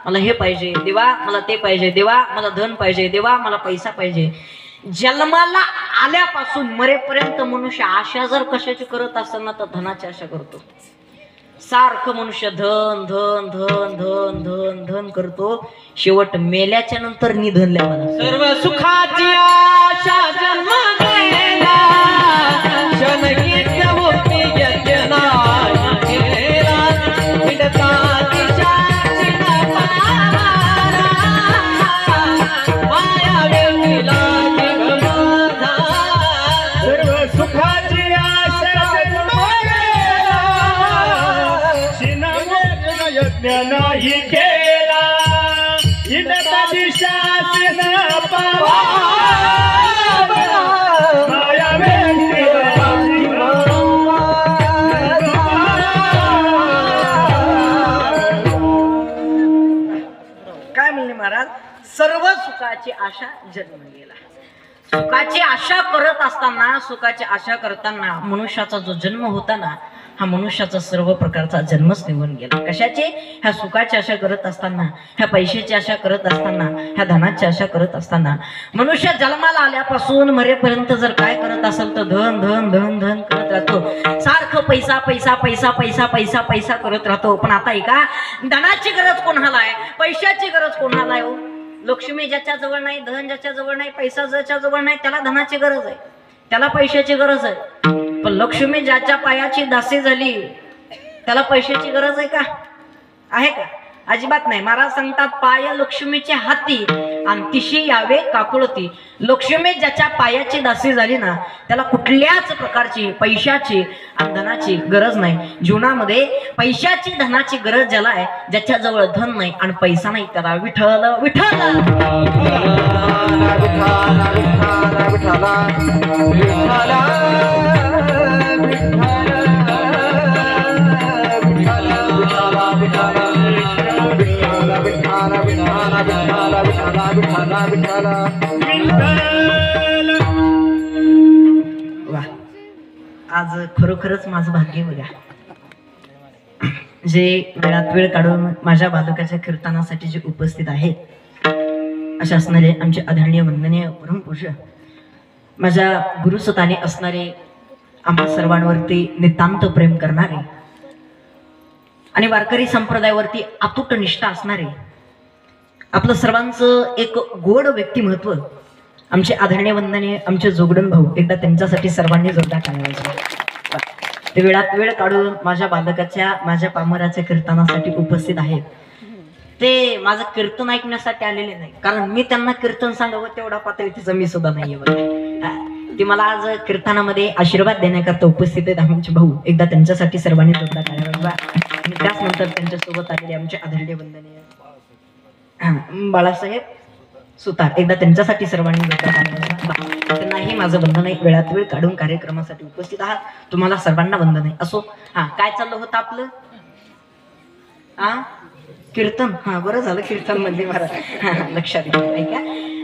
मला हे पाहिजे देवा, मला ते पाहिजे देवा, मला धन पाहिजे देवा, मला पैसा पाहिजे. जन्माला आल्यापासून मरेपर्यंत मनुष्य आशा जर कशाची करत असताना तर धनाची आशा करतो. सारखं मनुष्य धन धन धन धन धन धन करतो. शेवट मेल्याच्या नंतर निधन लावला. सर्व सुखाची आशा जन्म गेला, जनगीत होती यजना गेला, हिंडता दिशाची नपारा, माया वेगळीला दिगमधा. सर्व सुखाची आशा जन्म गेला, शिनमोग यज्ञ नाही केला, हिंडता दिशाची नपारा, माया वेगळीला दिगमधा. काय म्हणले महाराज? सर्व सुखाची आशा जन्म गेला. सुखाची आशा करत असताना, सुखाची आशा करताना मनुष्याचा जो जन्म होता ना, हा मनुष्याचा सर्व प्रकारचा जन्मच निघून गेला. कशाची? ह्या सुखाची आशा करत असताना, ह्या पैशाची आशा करत असताना, ह्या धनाची आशा करत असताना मनुष्य जन्माला आल्यापासून मरेपर्यंत जर काय करत असेल तर धन धन धन धन करत राहतो. सारखं पैसा पैसा पैसा पैसा पैसा पैसा करत राहतो. पण आता ऐका, धनाची गरज कोणाला आहे, पैशाची गरज कोणाला आहे? लक्ष्मी ज्याच्या जवळ नाही, धन ज्याच्या जवळ नाही, पैसा ज्याच्या जवळ नाही, त्याला धनाची गरज आहे, त्याला पैशाची गरज आहे. पण लक्ष्मी ज्याच्या पायाची दासी झाली त्याला पैशाची गरज आहे का? आहे का? अजिबात नाही. महाराज सांगतात, पाय लक्ष्मीचे हाती आणि तिशी यावे काकुळती. लक्ष्मी ज्याच्या पायाची दासी झाली ना, त्याला कुठल्याच प्रकारची पैशाची आणि धनाची गरज नाही. जीवनामध्ये पैशाची धनाची गरज ज्याला आहे, ज्याच्या जवळ धन नाही आणि पैसा नाही, त्याला विठ्ठल विठ्ठल वा. आज खरोखरच माझं भाग्य बघा, जे वेळात वेळ काढून माझ्या बालकाच्या कीर्तनासाठी जे उपस्थित आहेत, असे असणारे आमचे आदरणीय वंदनीय परमपूज्य, माझ्या गुरुसताने असणारे, आम्हा सर्वांवरती नितांत प्रेम करणारे आणि वारकरी संप्रदायावरती अतूट निष्ठा असणारे, आपलं सर्वांचं एक गोड व्यक्तिमत्व, आमचे आदरणीय वंदनीय आमचे जोगडन भाऊ. एकदा त्यांच्यासाठी सर्वांनी जोरदार टाळ्या. ते वेळात वेळ काढून माझ्या बालकाच्या, माझ्या पामराच्या कीर्तनासाठी उपस्थित आहेत. ते माझं कीर्तन ऐकण्यासाठी आलेले नाही, कारण मी त्यांना कीर्तन सांगावं तेवढा पातळीचा मी सुद्धा नाहीये बघा. ते मला आज कीर्तनामध्ये आशीर्वाद देण्याकरता उपस्थित आहेत आमचे भाऊ. एकदा त्यांच्यासाठी सर्वांनी जोरदार टाळ्या. आणि त्याचनंतर त्यांच्यासोबत आलेले आमचे आदरणीय वंदनीय बाळासाहेब सुतार. एकदा त्यांच्यासाठी सर्वांनी जोरदार टाळ्या. त्यांनाही माझं वंदन आहे. वेळात वेळ काढून कार्यक्रमासाठी उपस्थित आहात, तुम्हाला सर्वांना वंदन आहे. असो, काय चाललं होतं आपलं? कीर्तन. बरं झालं कीर्तन म्हणजे महाराज लक्षात घ्या. ऐका,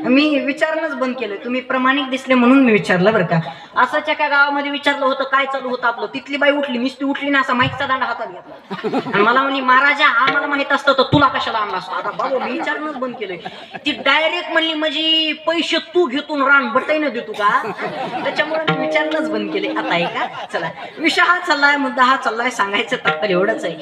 मी विचारणंच बंद केलं, तुम्ही प्रामाणिक दिसले म्हणून मी विचारलं बरं का. असंच एका गावामध्ये विचारलं होतं काय चालू होतं आपलं, तिथली बाई उठली, नुसती उठली ना, असा माईकचा दांडा हातात घेतला आणि मला म्हणे, महाराजा आम्हाला माहित असतं तर तुला कशाला आणला असतो. आता बाबा मी विचारणंच बंद केलंय. ती डायरेक्ट म्हणली, म्हणजे पैसे तू घेतून रान बटाईनं देतो का? त्याच्यामुळे मी विचारणंच बंद केले. आता ऐका, चला विषय हा चाललाय, मुद्दा हा चाललाय. सांगायचं तात्पर्य एवढंच आहे,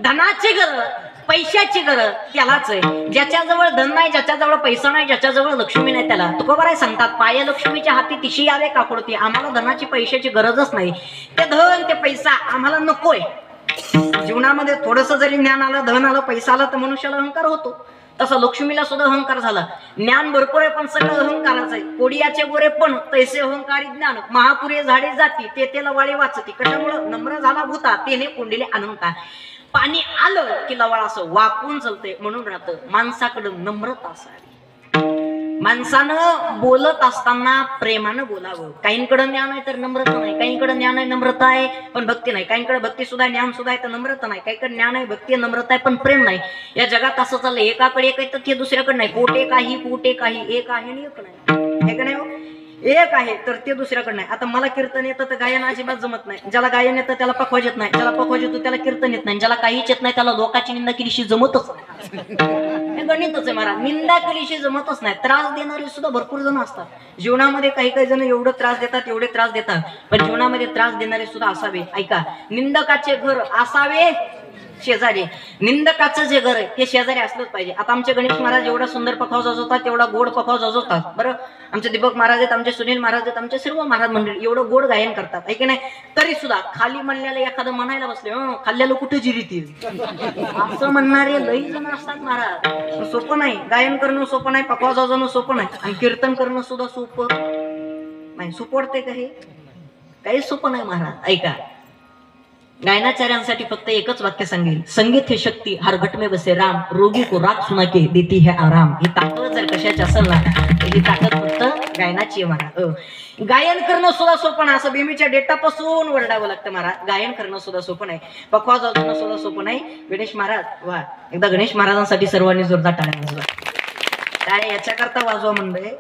धनाची गरज, पैशाची गरज त्यालाच आहे. ज्याच्याजवळ धन नाही, ज्याच्याजवळ पैसा नाही, ज्याच्याजवळ लक्ष्मी नाही, त्याला तुकोबाराय सांगतात, पाय लक्ष्मीच्या हाती तिशी यावे काकुळती. आम्हाला धनाची पैशाची गरजच नाही. ते धन ते पैसा आम्हाला नकोय. जीवनामध्ये थोडस जरी ज्ञान आलं, धन आलं, पैसा आला तर मनुष्याला अहंकार होतो. तसं लक्ष्मीला सुद्धा अहंकार झाला. ज्ञान भरपूर आहे पण सगळं अहंकाराचं आहे. कोडियाचे गोरे पण तैसे अहंकारी ज्ञान, महापुरे झाडे जाती ते तेला वाळे वाचती. कशामुळं? नम्र झाला भूता तेने कोंडिले अनंता. पाणी आलं की लवाळ असं वाकून चलते, म्हणून राहतं माणसाकडं नम्रता असावी. माणसानं बोलत असताना प्रेमानं बोलावं. काहींकडे ज्ञान आहे तर नम्रता नाही, काहींकडे ज्ञान आहे नम्रता आहे पण भक्ती नाही, काहींकडे भक्ती सुद्धा ज्ञान सुद्धा आहे तर नम्रता नाही, काहीकडे ज्ञान आहे भक्ती नम्रता आहे पण प्रेम नाही. या जगात असं चाललंय, एकाकडे एक आहे तर ते दुसऱ्याकडे नाही. पोटे काही पोटे काही, एक आहे आणि एक नाही. एक नाही हो, एक आहे तर ते दुसऱ्याकडे नाही. आता मला कीर्तन येतं तर गायन अजिबात जमत नाही. ज्याला गायन येतं त्याला पखवाज येत नाही, ज्याला पखवाज येतो त्याला कीर्तन येत नाही, ज्याला काहीच येत नाही त्याला लोकांची निंदा केलीशी जमतच नाही. गणितच आहे महाराज. निंदा केल्याशी जमतच नाही. त्रास देणारे सुद्धा भरपूर जण असतात जीवनामध्ये. काही काही जण एवढं त्रास देतात, एवढे त्रास देतात, पण जीवनामध्ये त्रास देणारे सुद्धा असावे. ऐका, निंदकाचे घर असावे शेजारी. निंदकाचं जे घर आहे हे शेजारी असलंच पाहिजे. आता आमचे गणेश महाराज एवढा सुंदर पखाव जाजवतात, एवढा गोड पखाव जाजवतात. बरं, आमचे दीपक महाराज आहेत, आमचे सुनील महाराज आहेत, आमचे सर्व महाराज मंडळी एवढं गोड गायन करतात, आहे की नाही. तरी सुद्धा खाली म्हणल्याला एखादं म्हणायला बसले, खाल्ल्याला कुठे जिरीतील असं म्हणणारे लई जण असतात महाराज. सोपं नाही गायन करणं, सोपं नाही पखाव जाजवणं, सोपं नाही. आणि कीर्तन करणं सुद्धा सोपं नाही. सोपं वाटतंय का हे? काही सोपं नाही महाराज. ऐका, गायनाचार्यांसाठी फक्त एकच वाक्य सांगेल, संगीत हे शक्ती हर घट में बसे राम, रोगी को राग सुना के देती है आराम. ही ताकद जर कशाची असेल ना, ही ताकद फक्त गायनाची आहे महाराज. गायन करणं सुद्धा सोपं नाही. असं बेमीच्या डेटापासून वरडावं लागतं महाराज. गायन करणं सुद्धा सोपं नाही, पखवा जाणं सुद्धा सोपं नाही. गणेश महाराज वा, एकदा गणेश महाराजांसाठी सर्वांनी जोरदार टाळ्या वाजवा. टाळ्या याच्याकरता वाजवा म्हणजे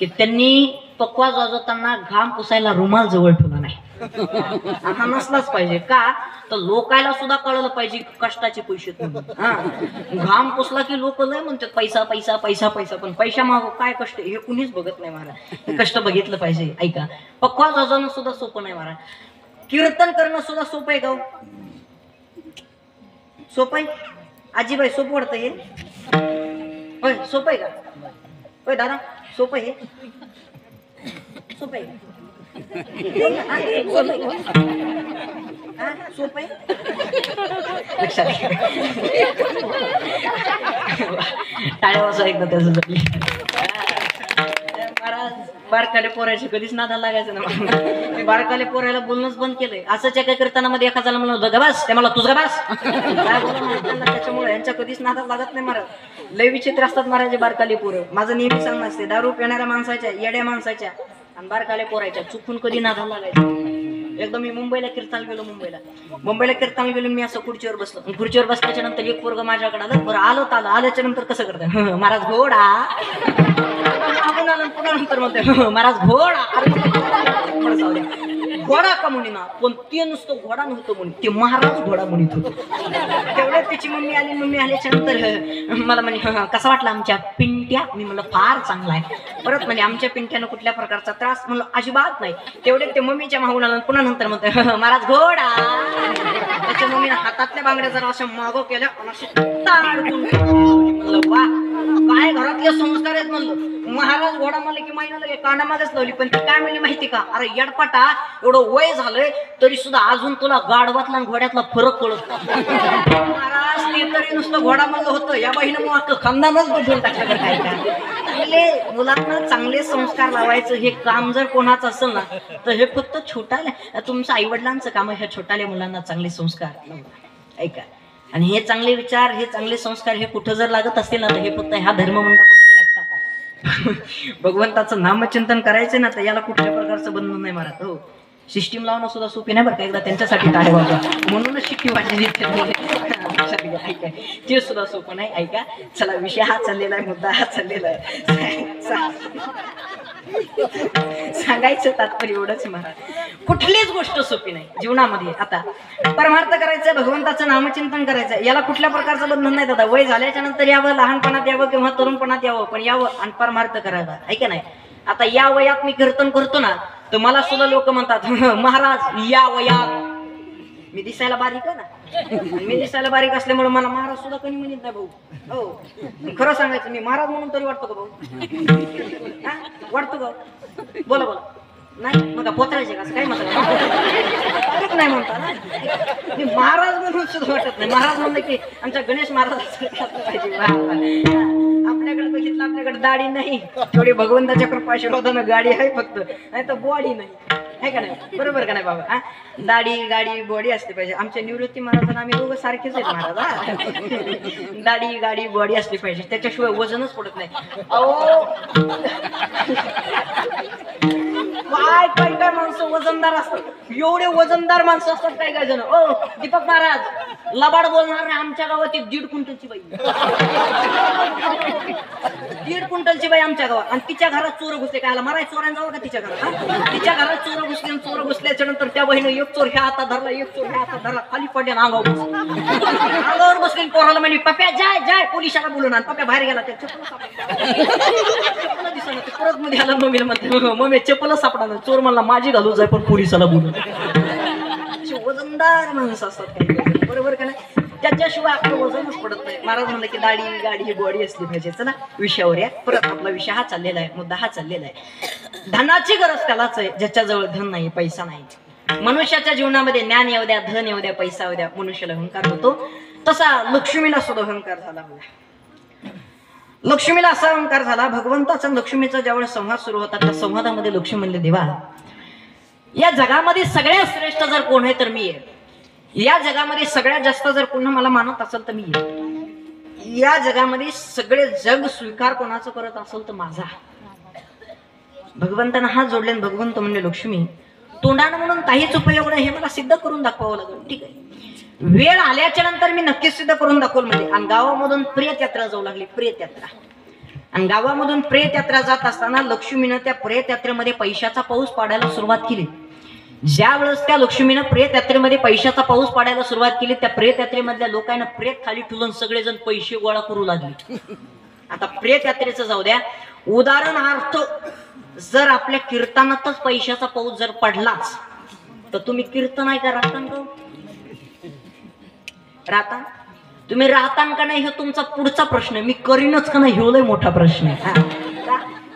की त्यांनी पक्वा वाजवताना घाम पुसायला रुमाल जवळ ठेवला नाही. हा नसलाच पाहिजे. का तर लोकायला सुद्धा कळलं पाहिजे कष्टाचे पैसे. घाम पुसला की लोक लय म्हणतात पैसा पैसा पैसा पैसा, पण पैसा मागो काय कष्ट हे कुणीच बघत नाही महाराज. कष्ट बघितलं पाहिजे. ऐका, पक्वा वाजवणं सुद्धा सोपं नाही महाराज. कीर्तन करणं सुद्धा सोपं आहे का? सोपं आहे आजीबाई? सोपं वाटतं हे? होय सोपं आहे का? होय दादा सोपं आहे? सोपं आहे सोपं आहे लक्षात. टाळ्या वाजवा एकदा त्याच्यासाठी. महाराज बारकाले पोरायचे कधीच नादाला लागायचं ना. मी बारकाले पोरायला बोलणंच बंद केलंय. असंच काय करताना मध्ये एखाद्याला म्हणलं गबास, ते मला तुझा बास त्याच्यामुळे यांच्या कधीच नादाला लागत नाही महाराज. लय विचित्र असतात महाराज बारकाले पोरं. माझं नेहमी सांगणं असते, दारू पिणाऱ्या माणसाच्या, येड्या माणसाच्या आणि बारकाले पोरायच्या चुकून कधी नादाला लागायचं. एकदा मी मुंबईला कीर्तनाला गेलो. मुंबईला कीर्तनाला गेलो. मी असं खुर्चीवर बसलो. खुर्चीवर बसल्याच्या नंतर एक पोरग माझ्याकडे आलं. बरं आल्याच्या नंतर कसं करतं, महाराज घोडा. पुन्हा नंतर म्हणते महाराज घोडा. घोडा का म्हणे ना, पण ते नुसतं घोडा नव्हतं म्हणे, ते महाराज घोडा म्हणत होतो. तेवढ्यात त्याची मम्मी आल्याच्या नंतर मला म्हणे कसा वाटला आमच्या पिंट्या? मी म्हणलं फार चांगला आहे. परत म्हणजे आमच्या पिंट्यानं कुठल्या प्रकारचा त्रास? म्हणलं अजिबात नाही. तेवढे ते मम्मीच्या मागून आलं. पुन्हा नंतर म्हणते महाराज घोडा. त्याच्या मम्मीनं हातातल्या बांगड्या जरा अशा मागो केल्या, म्हणलं वा काय घरातले संस्कार आहेत. म्हणलं महाराज घोडा म्हणलं की महिना लगे कानामागच लावली. पण ती काय म्हणली माहिती का, अरे येडपाटा एवढं वय झालंय तरी सुद्धा अजून तुला गाढवातला आणि घोड्यातला फरक कळत महाराज. ते तरी नुसतं घोडा म्हणलं होतं, या बाईनं मग अख्खं खानदानच बदलून टाकलं. काय का चांगले मुलांना चांगले संस्कार लावायचं हे काम जर कोणाचं असेल ना, तर हे फक्त छोट्याल्या तुमच्या आई वडिलांचं काम आहे, ह्या छोट्याल्या मुलांना चांगले संस्कार. ऐका, आणि हे चांगले विचार, हे चांगले संस्कार हे कुठं जर लागत असतील ना, तर हे फक्त ह्या धर्ममंडपामध्ये लागतात. भगवंताचं नामचिंतन करायचं ना, तर याला कुठल्या प्रकारचं बंधन नाही महाराज. हो, सिस्टीम लावणं सुद्धा सोपी नाही बरं का. एकदा त्यांच्यासाठी टाळे वाजवा, म्हणूनच शिट्टी वाजली ते सुद्धा सोपं नाही. ऐका, चला विषय हा चाललेला आहे, मुद्दा हा चाललेला आहे. सांगायचं तात्पर्य एवढंच महाराज, कुठलीच गोष्ट सोपी नाही जीवनामध्ये. आता परमार्थ करायचं, भगवंताचं नामचिंतन करायचं, याला कुठल्या प्रकारचं बंधन नाही दादा. वय झाल्याच्या नंतर यावं, लहानपणात यावं किंवा तरुणपणात यावं, पण यावं आणि परमार्थ करायला. ऐका नाही, आता या वयात मी कीर्तन करतो ना, तर मला सुद्धा लोक म्हणतात महाराज या वयात. मी दिसायला बारीक आहे ना, मी दिसायला बारीक असल्यामुळे मला महाराज सुद्धा कोणी म्हणत नाही भाऊ. हो खरं सांगायचं, मी महाराज म्हणून तरी वाटतो का भाऊ? वाटतो का? बोला बोला. नाही मग पोचायचे कसं काय म्हणतात नाही म्हणता ना, मी महाराज म्हणून सुद्धा वाटत नाही. महाराज म्हणलं की आमच्या गणेश महाराज पाहिजे. आपल्याकडे बघितलं, आपल्याकडे दाढी नाही, थोडी भगवंताच्या कृपा आशीर्वादानं गाडी आहे फक्त, नाही तर बॉडी नाही. आहे का नाही? बरोबर का नाही बाबा? हा, दाढी गाडी बॉडी असली पाहिजे. आमच्या निवृत्ती महाराजांना आम्ही दोघं सारखेच आहेत महाराज. दाढी गाडी बॉडी असली पाहिजे, त्याच्याशिवाय वजनच पडत नाही. अहो काय काय काय माणसं वजनदार असतात, एवढे वजनदार माणसं असतात काय काय जण. ओ दीपक महाराज लबाड बोलणार नाही, आमच्या गावात एक 1.5 क्विंटलची बाई, 1.5 क्विंटलची बाई आमच्या गावात आणि तिच्या घरात चोर घुसले. काय माराय चोरांना जावं का तिच्या घरात? हा? तिच्या घरात चोर घुसल्याच्या नंतर त्या बहिणी एक चोर ह्या हातात धरला, एक चोर ह्या हातात धरला, खाली पडले अंगावर बसले. पोराला म्हणजे पप्या जाय जाय पोलिसाला बोलून आण. पप्या बाहेर गेला, त्या चप्पल दिसणार. परत मध्ये आला मम्मीला म्हणते मम्मी चप्पल सापडा. चोर म्हणला माझी घालू जाय पण पोलिसाला बोलून. वजनदार माणसं असतात बरोबर का नाही? त्याच्याशिवाय आपलं वजनच पडत नाही. महाराज म्हणलं की दाढी गाडी बॉडी असली पाहिजे. चला विषयावर या. परत आपला विषय हा चाललेला आहे, मुद्दा हा चाललेला आहे. धनाची गरज त्यालाच आहे ज्याच्याजवळ धन नाही, पैसा नाही. मनुष्याच्या जीवनामध्ये ज्ञान येऊ द्या, धन येऊ द्या, पैसा येऊ द्या, मनुष्याला अहंकार होतो. तसा लक्ष्मीला सुद्धा अहंकार झाला. लक्ष्मीला असा अहंकार झाला. भगवंताचा लक्ष्मीचा ज्यावेळेस संवाद सुरू होता त्या संवादामध्ये लक्ष्मी म्हणले देवा या जगामध्ये सगळ्यात श्रेष्ठ जर कोण आहे तर मी आहे. या जगामध्ये सगळ्यात जास्त जर कोण मला मानत असेल तर मी आहे. या जगामध्ये सगळे जग स्वीकार कोणाचं करत असेल तर माझा. भगवंतांना हात जोडले. भगवंत म्हणले लक्ष्मी तोंडानं म्हणून काहीच उपयोग नाही, हे मला सिद्ध करून दाखवावं लागेल. ठीक आहे, वेळ आल्याच्या नंतर मी नक्कीच सिद्ध करून दाखवलं. म्हणजे आणि गावामधून प्रेत यात्रा जाऊ लागली. प्रेत यात्रा. आणि गावामधून प्रेत यात्रा जात असताना लक्ष्मीनं त्या प्रेत यात्रेमध्ये पैशाचा पाऊस पाडायला सुरुवात केली. ज्या वेळेस त्या लक्ष्मीनं प्रेत यात्रेमध्ये पैशाचा पाऊस पाडायला सुरुवात केली त्या प्रेत यात्रेमधल्या लोकांना प्रेत खाली ठुलून सगळेजण पैसे गोळा करू लागले. आता प्रेत यात्रेचं जाऊ द्या. उदाहरणार्थ जर आपल्या कीर्तनातच पैशाचा पाऊस जर पडलाच तर तुम्ही कीर्तन आहे का राहतान का? राहता तुम्ही राहतान का नाही हे तुमचा पुढचा प्रश्न. मी करीनच का नाही हे लय मोठा प्रश्न आहे.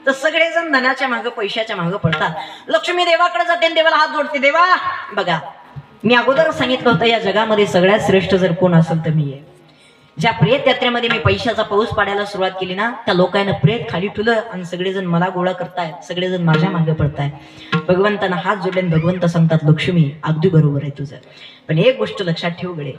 तर सगळेजण धनाच्या मागं पैशाच्या मागं पडतात. लक्ष्मी देवाकडे जाते, देवाला हात जोडते. देवा बघा मी अगोदर सांगितलं होतं या जगामध्ये सगळ्यात श्रेष्ठ जर कोण असेल तर मी आहे. ज्या प्रेत यात्रेमध्ये मी पैशाचा पाऊस पाडायला सुरुवात केली ना त्या लोकांना प्रेत खाली ठुलं आणि सगळेजण मला गोळा करतायत, सगळेजण माझ्या मागे पडतायत. भगवंतांना हात जोडले. भगवंत सांगतात लक्ष्मी अगदी बरोबर आहे तुझं, पण एक गोष्ट लक्षात ठेव गडे,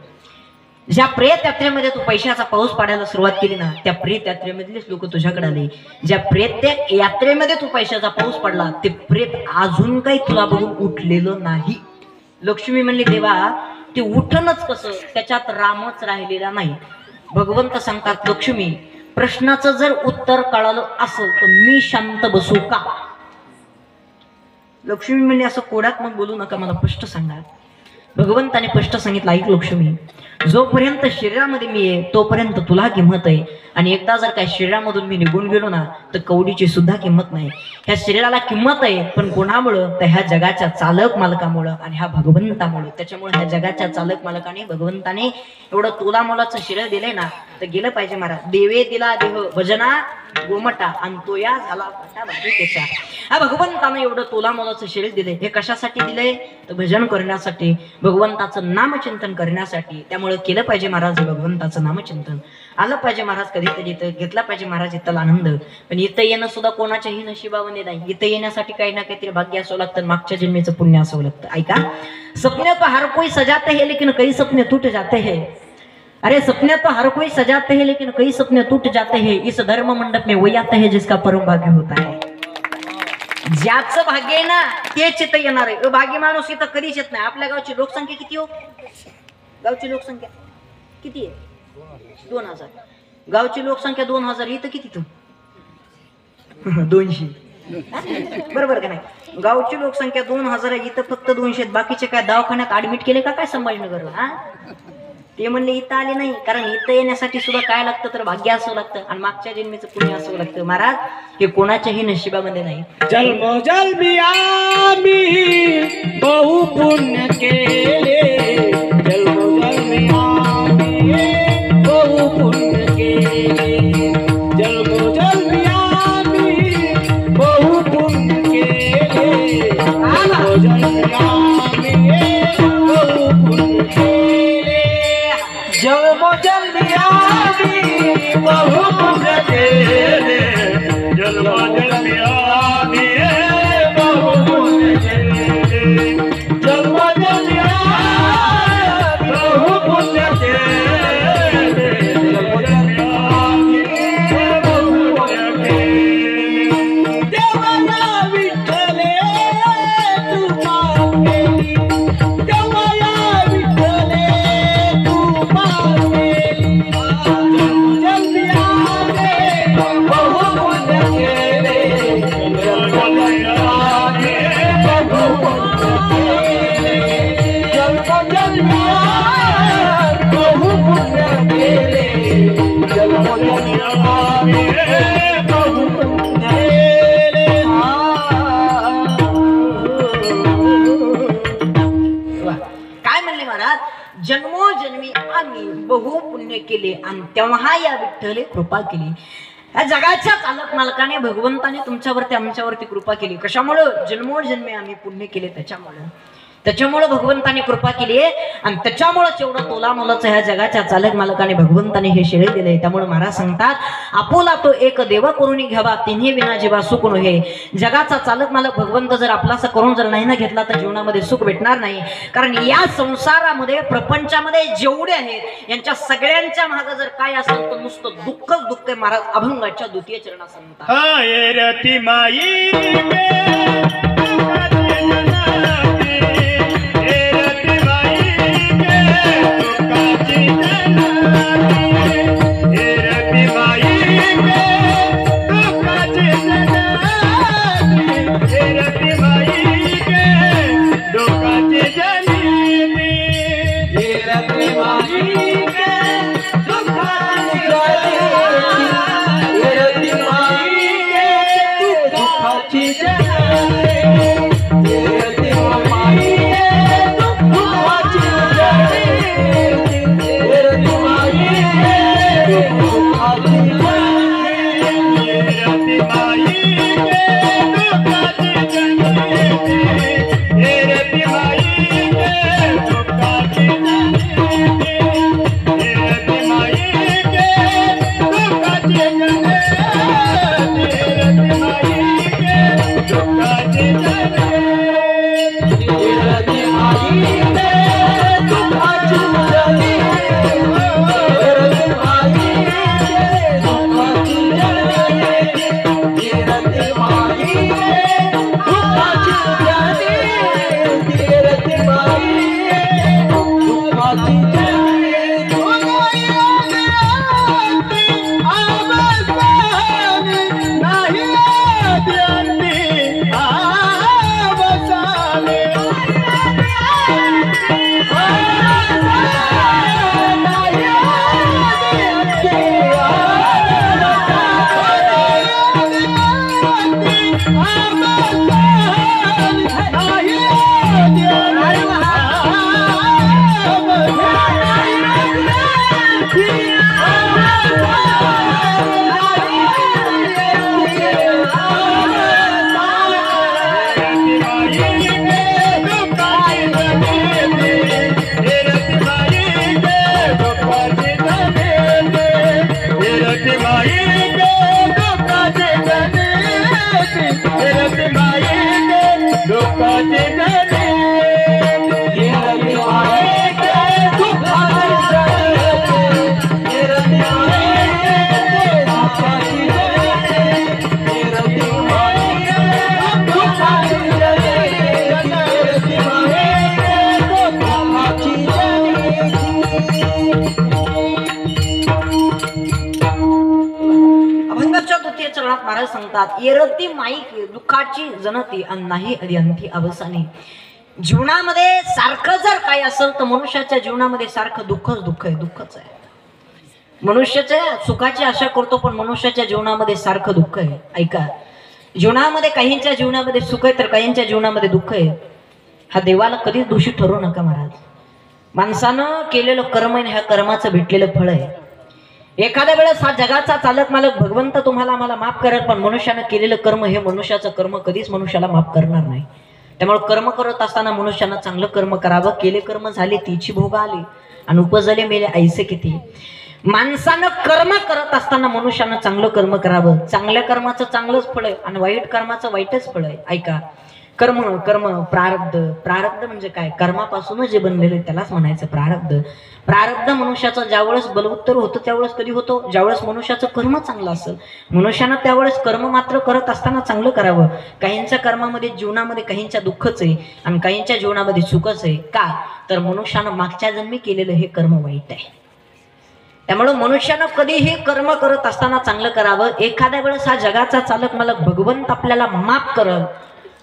ज्या प्रेत यात्रेमध्ये तू पैशाचा पाऊस पाडायला सुरुवात केली ना त्या प्रेत यात्रेमधलेच लोक तुझ्याकडे आले. ज्या प्रेत यात्रेमध्ये तू पैशाचा पाऊस पडला ते प्रेत अजून काही तुला बघून उठलेलं नाही. लक्ष्मी म्हणली देवा ते उठणच कसं, त्याच्यात रामच राहिलेला नाही. भगवंत सांगतात लक्ष्मी प्रश्नाचं जर उत्तर कळालं असेल तर मी शांत बसू का? लक्ष्मी म्हणली असं कोड्यात मग बोलू नका, मला स्पष्ट सांगा. भगवंताने स्पष्ट सांगितलं ऐक लक्ष्मी, जोपर्यंत शरीरामध्ये मी आहे तोपर्यंत तुला किंमत आहे, आणि एकदा जर काय शरीरामधून मी निघून गेलो ना तर कवडीची सुद्धा किंमत नाही. ह्या शरीराला किंमत आहे पण कोणामुळं तर ह्या जगाच्या चालक मालकामुळं आणि ह्या भगवंतामुळं. त्याच्यामुळे ह्या जगाच्या चालक मालकाने भगवंताने एवढं तुला मोलाचं शरीर दिलंय ना तर गेलं पाहिजे महाराज. देवे दिला देह भजना गोमटा आणि तो या झाला त्याचा. हा भगवंताने एवढं तुला मोलाचं शरीर दिले. हे कशासाठी दिलंय तर भजन करण्यासाठी, भगवंताचं नामचिंतन करण्यासाठी. त्यामुळे केलं पाहिजे महाराज भगवंताचं नामचिंतन. आलं पाहिजे महाराज कधीतरी इथं, घेतला पाहिजे महाराज इथं आनंद. पण इथं येणं सुद्धा कोणाच्याही नशिबामध्ये नाही. इथं येण्यासाठी काही ना काहीतरी भाग्य असावं लागतं, मागच्या जन्मेचं पुण्य असावं लागतं. ऐका, सपने तो हर कोई सजाते है लेकिन कई सपने टूट जाते हैं. अरे सपने तो हर कोई सजाते हैं लेकिन कई सपने टूट जाते हैं. इस धर्म मंडप में वही आता है जिसका परम भाग्य होता है. ज्याचं भाग्य आहे ना तेच इथं येणार आहे. भाग्य माणूस इथं कधीच येत नाही. आपल्या गावची लोकसंख्या किती हो? गावची लोकसंख्या किती आहे? 2000. गावची लोकसंख्या 2000. इथं किती तू? 200. बरोबर का नाही? गावची लोकसंख्या 2000 आहे, इथं फक्त 200. बाकीचे काय दवाखान्यात ऍडमिट केले का काय संभाजीनगरला? हा ते म्हणले इथं आले नाही, कारण इथं येण्यासाठी सुद्धा काय लागतं तर भाग्य असावं लागतं आणि मागच्या जन्मीचं पुण्य असावं लागतं. महाराज हे कोणाच्याही नशिबामध्ये नाही. जन्मोजन्मी आम्ही बहु पुण्य केले, जन्मोजन्मी आम्ही बहु पुण्य केले, जन्मोजन्मी आम्ही बहु पुण्य केले, जन्मोजन्मी आम्ही बहु पुण्य केले, जन्मोजन्मी आम्ही बहु पुण्य केले, जन्मोजन्मी आम्ही बहु पुण्य केले, जन्मोजन्मी आम्ही आम्ही बहु पुण्य केले. वा. काय म्हणले महाराज, जन्मोजन्मी आम्ही बहु पुण्य केले आणि तेव्हा या विठ्ठले कृपा केली. या जगाच्या चालक मालकाने भगवंताने तुमच्यावरती आमच्यावरती कृपा केली. कशामुळं? जन्मोजन्मी आम्ही पुण्य केले त्याच्यामुळं भगवंताने कृपा केली आणि त्याच्यामुळेच एवढं तोला मोलाचं ह्या जगाच्या चालक मालकाने भगवंताने हे शेळे दिले. त्यामुळे महाराज सांगतात, आपोला तो एक देव करून घ्यावा तिन्ही विना जीवा सुख नव्हे. जगाचा चालक मालक भगवंत जर आपलासा करून जर नाही ना घेतला तर जीवनामध्ये सुख भेटणार नाही. कारण या संसारामध्ये प्रपंचामध्ये जेवढे आहेत यांच्या सगळ्यांच्या मागे जर काय असेल तर नुसतं दुःखच दुःख आहे. महाराज अभंगाच्या द्वितीय चरणात सांगतात, हाय रती माई महाराज सांगतात, येरती माईक दुःखाची जनती आणि नाही अरियंती अवसानी. जीवनामध्ये सारखं जर काय असेल तर मनुष्याच्या जीवनामध्ये सारखं दुःखच दुःख आहे, दुःखच आहे. मनुष्याच्या सुखाची आशा करतो पण मनुष्याच्या जीवनामध्ये सारखं दुःख आहे. ऐका, जीवनामध्ये काहींच्या जीवनामध्ये सुख आहे तर काहींच्या जीवनामध्ये दुःख आहे. हा देवाला कधीच दोषी ठरवू नका महाराज. माणसानं केलेलं कर्म आहे, ह्या कर्माचं भेटलेलं फळ आहे. एखाद्या वेळेस हा जगाचा चालक मालक भगवंत तुम्हाला आम्हाला माफ करेल पण मनुष्यानं केलेलं कर्म हे मनुष्याचं कर्म कधीच मनुष्याला माफ करणार नाही. त्यामुळे कर्म करत असताना मनुष्यानं चांगलं कर्म करावं. केले कर्म झाले तीची भोग आली आणि उपजले मेले ऐसे किती. माणसानं कर्म करत असताना मनुष्यानं चांगलं कर्म करावं. चांगल्या कर्माचं चांगलंच फळ आहे आणि वाईट कर्माचं वाईटच फळ आहे. ऐका, कर्म कर्म प्रारब्ध. प्रारब्ध म्हणजे काय? कर्मापासूनच जे बनलेलं त्यालाच म्हणायचं प्रारब्ध. प्रारब्ध मनुष्याचं ज्यावेळेस बलवत्तर होतं त्यावेळेस कधी होतो? ज्यावेळेस मनुष्याचं कर्म चांगलं असेल. मनुष्यानं त्यावेळेस कर्म मात्र करत असताना चांगलं करावं. काहींच्या कर्मामध्ये जीवनामध्ये काहींच्या दुःखच आहे आणि काहींच्या जीवनामध्ये सुखच आहे. का तर मनुष्यानं मागच्या जन्मी केलेलं हे कर्म वाईट आहे. त्यामुळे मनुष्यानं कधीही कर्म करत असताना चांगलं करावं. एखाद्या वेळेस हा जगाचा चालक मालक भगवंत आपल्याला माफ करल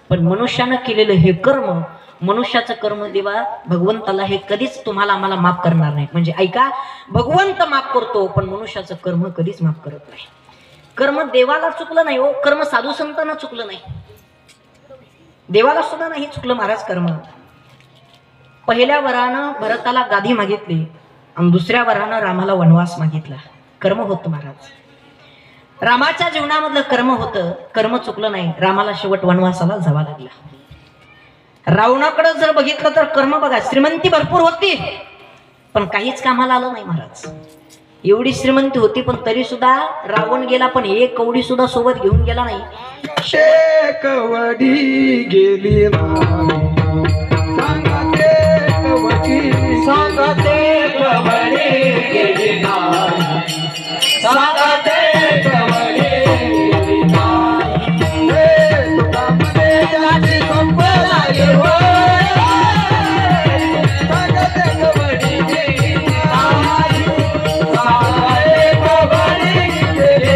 पण मनुष्यानं केलेलं हे कर्म मनुष्याचं कर्म देवा भगवंताला हे कधीच तुम्हाला आम्हाला माफ करणार नाही. म्हणजे ऐका, भगवंत माफ करतो पण मनुष्याचं कर्म कधीच माफ करत नाही. कर्म देवाला चुकलं नाही हो, कर्म साधू संतांना चुकलं नाही, देवाला सुद्धा नाही चुकलं महाराज कर्म. पहिल्या वरानं भरताला गादी मागितली आणि दुसऱ्या वरानं रामाला वनवास मागितला. कर्म होतं महाराज, रामाच्या जीवनामधलं कर्म होतं, कर्म चुकलं नाही. रामाला शेवट वनवासाला जावा लागला. रावणाकडे जर बघितलं तर कर्म बघा, श्रीमंती भरपूर होती पण काहीच कामाला आलं नाही महाराज. एवढी श्रीमंती होती पण तरी सुद्धा रावण गेला पण एक कवडी सुद्धा सोबत घेऊन गेला नाही. कवडी गेली सांगते कवडी गेली सांगते कवडी गेली तुझ्यामध्ये संपला हो सांगते कवडी गेली सांगते कवडी गेली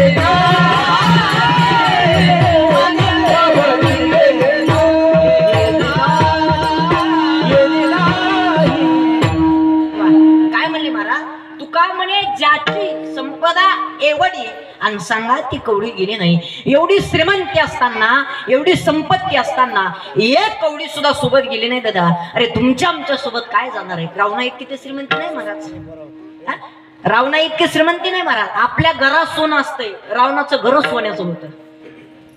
काय म्हणले महाराज, तुका म्हणे ज्याची संपदा एवढी आणि सांगा ती कवडी गेली नाही. एवढी श्रीमंती असताना, एवढी संपत्ती असताना एक कवडी सुद्धा सोबत गेली नाही दादा. अरे तुमच्या आमच्या सोबत काय जाणार आहे? रावणा इतकी ते श्रीमंती नाही महाराज, रावणा इतकी श्रीमंती नाही महाराज. आपल्या घरात सोनं असतंय, रावणाचं घर सोन्याचं होतं.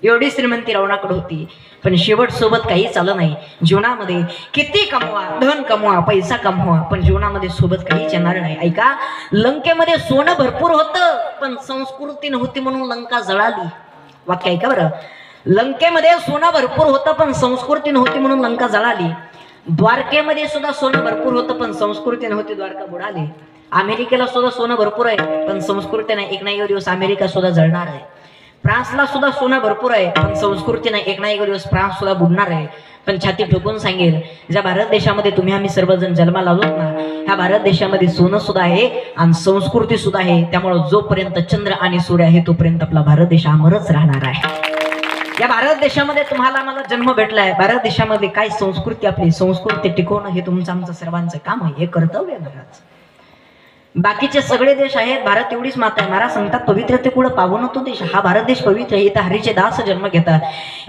एवढी श्रीमंती रावणाकडे होती पण शेवट सोबत काही चाललं नाही. जीवनामध्ये किती कमवा, धन कमवा, पैसा कमवा पण जीवनामध्ये सोबत काहीच येणार नाही. ऐका, लंकेमध्ये सोनं भरपूर होतं पण संस्कृती नव्हती म्हणून लंका जळाली. वाक्य ऐका बरं, लंकेमध्ये सोनं भरपूर होतं पण संस्कृती नव्हती म्हणून लंका जळाली. द्वारकेमध्ये सुद्धा सोनं भरपूर होतं पण संस्कृती नव्हती, द्वारका बुडाली. अमेरिकेला सुद्धा सोनं भरपूर आहे पण संस्कृती नाही, एक ना एक दिवस अमेरिका सुद्धा जळणार आहे. फ्रान्सला सुद्धा सोनं भरपूर आहे पण संस्कृती नाही, एक ना एक दिवस फ्रान्स सुद्धा बुडणार आहे. पण छाती ठोकून सांगेल, ज्या भारत देशामध्ये तुम्ही आम्ही सर्वजण जन्माला आलोत ना, ह्या भारत देशामध्ये सोनं सुद्धा आहे आणि संस्कृती सुद्धा आहे. त्यामुळे जोपर्यंत चंद्र आणि सूर्य आहे तोपर्यंत आपला भारत देश अमरच राहणार आहे. या भारत देशामध्ये तुम्हाला मला जन्म भेटलाय. भारत देशामध्ये काय संस्कृती, आपली संस्कृती टिकवणं हे तुमचं आमचं सर्वांचं काम आहे, हे कर्तव्य आहे महाराज. बाकीचे सगळे देश आहेत, भारत एवढीच माता आहे. महाराज सांगतात पवित्रते कुठं पावन तो देश. हा भारत देश पवित्र आहे, इथं हरीचे दास जन्म घेतात.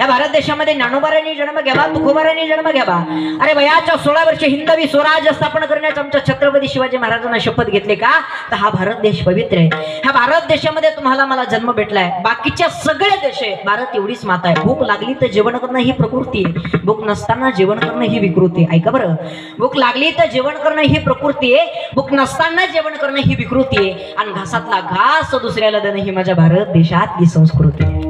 या भारत देशामध्ये ज्ञानोबारांनी जन्म घ्यावा, तुकोबारांनी जन्म घ्यावा. अरे वयाच्या 16 वर्षे हिंदवी स्वराज्य स्थापन करण्याचं आमच्या छत्रपती शिवाजी महाराजांना शपथ घेतले का, तर हा भारत देश पवित्र आहे. ह्या भारत देशामध्ये तुम्हाला मला जन्म भेटलाय. बाकीच्या सगळे देश आहे, भारत एवढीच माता आहे. भूक लागली तर जेवण करणं ही प्रकृती आहे, भूक नसताना जेवण करणं ही विकृती आहे. ऐका बरं, भूक लागली तर जेवण करणं ही प्रकृती आहे, भूक नसताना जेवण करणं ही विकृती आहे. आणि घासातला घास दुसऱ्याला देणं ही माझ्या भारत देशातली संस्कृती आहे.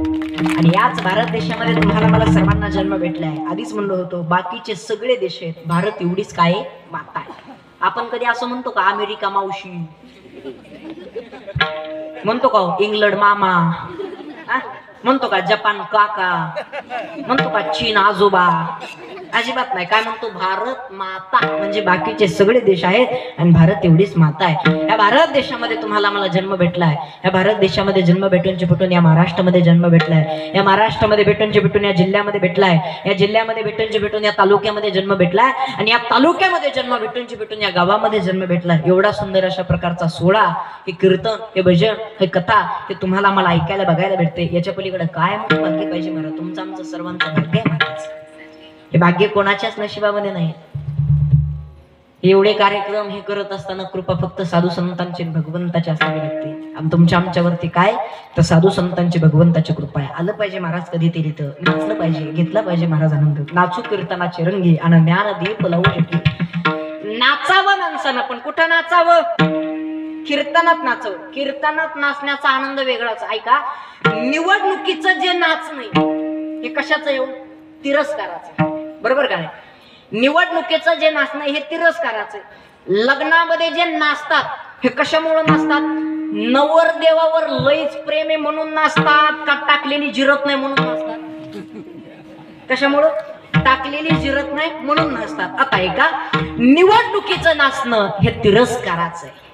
आणि याच भारत देशामध्ये तुम्हाला मला सर्वांना जन्म भेटलाय. आधीच म्हणलो होतो बाकीचे सगळे देश आहेत, भारत एवढीच काय माता आहे. आपण कधी असं म्हणतो का अमेरिका मावशी, म्हणतो का इंग्लंड मामा, म्हणतो का जपान काका, म्हणतो का चीन आजोबा? अजिबात नाही. काय म्हणतो? भारत माता. म्हणजे बाकीचे सगळे देश आहेत आणि भारत एवढीच माता आहे. या भारत देशामध्ये तुम्हाला मला जन्म भेटलाय. या भारत देशामध्ये जन्म भेटूनचे भेटून या महाराष्ट्रामध्ये जन्म भेटलाय. या महाराष्ट्रामध्ये भेटूनचे भेटून या जिल्ह्यामध्ये भेटलाय. या जिल्ह्यामध्ये भेटूनचे भेटून या तालुक्यामध्ये जन्म भेटलाय. आणि या तालुक्यामध्ये जन्म भेटूनचे भेटून या गावामध्ये जन्म भेटलाय. एवढा सुंदर अशा प्रकारचा सोहळा, हे कीर्तन, हे भजन, हे कथा, हे तुम्हाला मला ऐकायला बघायला भेटते. याच्या पलीकडे काय मोठं भाग्य पाहिजे महाराज? तुमचं आमचं सर्वांचं भाग्य आहे महाराज. हे भाग्य कोणाच्याच नशिबामध्ये नाही. एवढे कार्यक्रम हे करत असताना कृपा फक्त साधू संतांची, भगवंताची असावी लागते. आणि तुमच्या आमच्यावरती काय, तर साधू संतांची, भगवंताची कृपा आहे. आलं पाहिजे महाराज कधीतरी, तर नाचलं पाहिजे, घेतला पाहिजे महाराज आनंद. नाचू कीर्तनाचे रंगी आणि ज्ञान दीप लावू शकी. नाचावं माणसानं, पण कुठं नाचावं? कीर्तनात नाचावं. कीर्तनात नाचण्याचा आनंद वेगळाच. ऐका, निवडणुकीचं जे नाच नाही हे कशाचं येऊ? तिरस्काराचं. बरोबर का नाही? निवडणुकीचं जे नाचणं हे तिरस्काराचं. लग्नामध्ये जे नाचतात हे कशामुळे नाचतात? नवरदेवावर लईच प्रेम आहे म्हणून नाचतात का टाकलेली जिरत नाही म्हणून नाचतात? कशामुळं? टाकलेली जिरत नाही म्हणून नाचतात. आता ऐका, निवडणुकीचं नाचणं हे तिरस्काराचं आहे.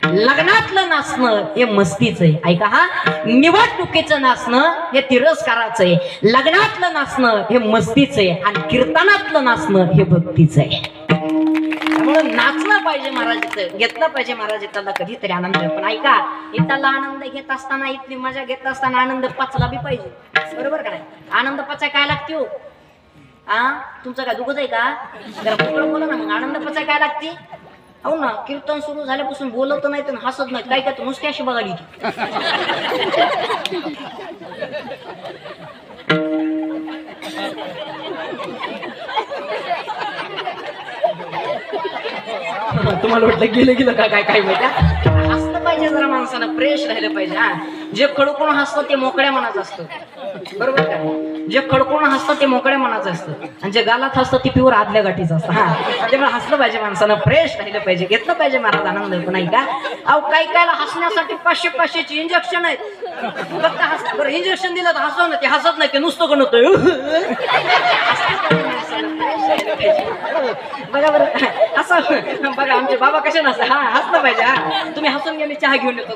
लग्नातलं नाचणं हे मस्तीचं आहे. ऐका हा, निवडणुकीचं नाचणं हे तिरस्काराचं आहे. लग्नातलं नाचणं हे मस्तीचं आहे आणि कीर्तनातलं नाचणं हे भक्तीचं आहे. त्यामुळे नाचलं पाहिजे महाराजाचं, घेतलं पाहिजे महाराजाला कधीतरी आनंद. पण ऐका, इथला आनंद घेत असताना, इथली मजा घेत असताना आनंद पचला बी पाहिजे. बरोबर का नाही? आनंद पचाय काय लागते हो? तुमचं काय दुखत आहे का? जरा कुठं बोला ना मग. आनंद पचाय काय लागते? हो ना, कीर्तन सुरू झाल्यापासून बोलत नाही तर हसत नाही. काय काय नुसती अशी बघाली तुम्हाला वाटलं गेलं गेलं का काय काय माहिती? हसलं पाहिजे जरा, माणसानं फ्रेश राहिलं पाहिजे. हा, जे खडकून हसतं ते मोकळ्या मनाचं असतं. बरोबर का? जे खडकून हसतं ते मोकळ्या मनाचं असतं आणि जे गालात हसतं ते प्युअर आदल्या गाठीचं असतं. हा, त्यामुळे हसलं पाहिजे माणसानं, फ्रेश राहिलं पाहिजे, घेतलं पाहिजे महाराज आनंद. पण नाही का, अहो काही कायला हसण्यासाठी 500-500ची इंजेक्शन आहेत. फक्त हस, बरं इंजेक्शन दिलं तर हसव ना, ते हसत नाही, ते नुसतं गणवतोय. बघा बरं, असं बघा आमचे बाबा कसे नसतं. हा, हसलं पाहिजे. हा, तुम्ही हसून घ्या, मी चहा घेऊन येतो.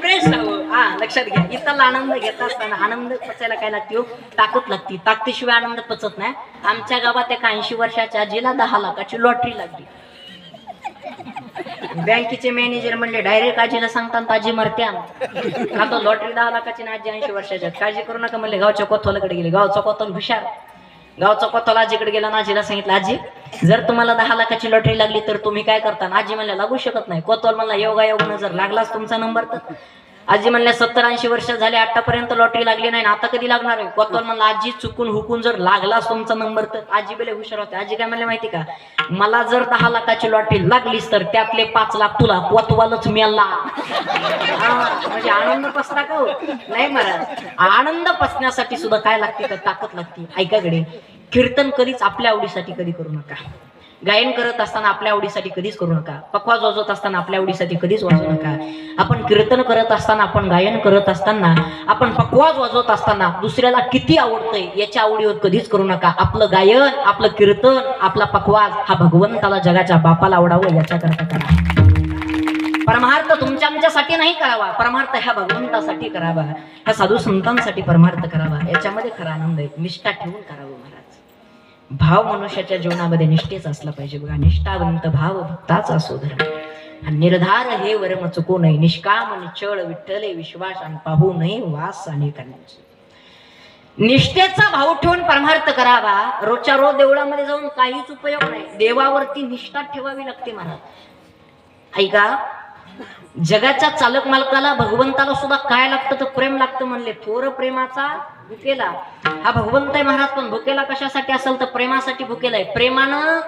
फ्रेश राहू. हा, लक्षात घ्या, इथला आनंद घेत असताना आनंद पचायला काय लागते? ताकद लागते. ताकदीशिवाय आनंद पचत नाही. आमच्या गावात एका 80 वर्षाच्या आजीला 10 लाखाची लॉटरी लागली. बँकेचे मॅनेजर म्हणले डायरेक्ट आजीला सांगतात आजी मरत्या. आता लॉटरी 10 लाखाची ना, आजी 80 वर्षाच्या, काळजी करू नका म्हणले. गावच्या कोथवालाकडे गेले. गावचा कोथवाल हुशार. गावचा कोथवाल आजीकडे गेला ना, आजीला सांगितलं आजी जर तुम्हाला 10 लाखाची लॉटरी लागली तर तुम्ही काय करता? आजी म्हणल्या लागू शकत नाही. कोतवाल म्हणला योगायोगानं जर लागलाच तुमचा नंबर तर. आजी म्हणल्या 70-80 वर्ष झाले आतापर्यंत लॉटरी लागली नाही, आता कधी लागणार आहे? कोतवाल म्हणला आजी चुकून हुकून जर लागलाच तुमचा नंबर तर. आजी बेले हुशार होते. आजी काय म्हणले माहिती का? मला जर 10 लाखाची लॉटरी लागलीच तर त्यातले 5 लाख तुला, कोतवालच मिळाला. म्हणजे आनंद पसला का हो? नाही महाराज, आनंद पसण्यासाठी सुद्धा काय लागते तर ताकद लागते. ऐकाकडे, कीर्तन कधीच आपल्या आवडीसाठी कधी करू नका. गायन करत असताना आपल्या आवडीसाठी कधीच करू नका. पखवाज वाजवत असताना आपल्या आवडीसाठी कधीच वाजवू नका. आपण कीर्तन करत असताना, आपण गायन करत असताना, आपण पखवाज वाजवत असताना दुसऱ्याला किती आवडतंय याच्या आवडीवर कधीच करू नका. आपलं गायन, आपलं कीर्तन, आपला पखवाज हा भगवंताला, जगाच्या बापाला आवडावं याच्याकरता करा. परमार्थ तुमच्या आमच्यासाठी नाही करावा, परमार्थ ह्या भगवंतासाठी करावा, ह्या साधू संतांसाठी परमार्थ करावा. याच्यामध्ये खरा आनंद आहे. निष्ठा ठेवून करावं महाराज. भाव मनुष्याच्या जीवनामध्ये निष्ठेच असला पाहिजे. बघा, निष्ठावंत भाव भक्ताचा सोधरा, निर्धार हे वर्म चुकू नये, निष्काम निश्चळ विठ्ठले विश्वास आणि पाहू नये वास अनेकांचे. निष्ठेचा भाव ठेवून परमार्थ करावा. रोजच्या रोज देवळामध्ये जाऊन काहीच उपयोग नाही. देवावरती निष्ठा ठेवावी लागते महाराज. ऐका, जगाच्या चालक मालकाला, भगवंताला सुद्धा काय लागतं तर प्रेम लागतं म्हणले. थोर प्रेमाचा भुकेला. हा भगवंत आहे महाराज, पण भुकेला कशासाठी असेल तर प्रेमासाठी भुकेला आहे. प्रेमानं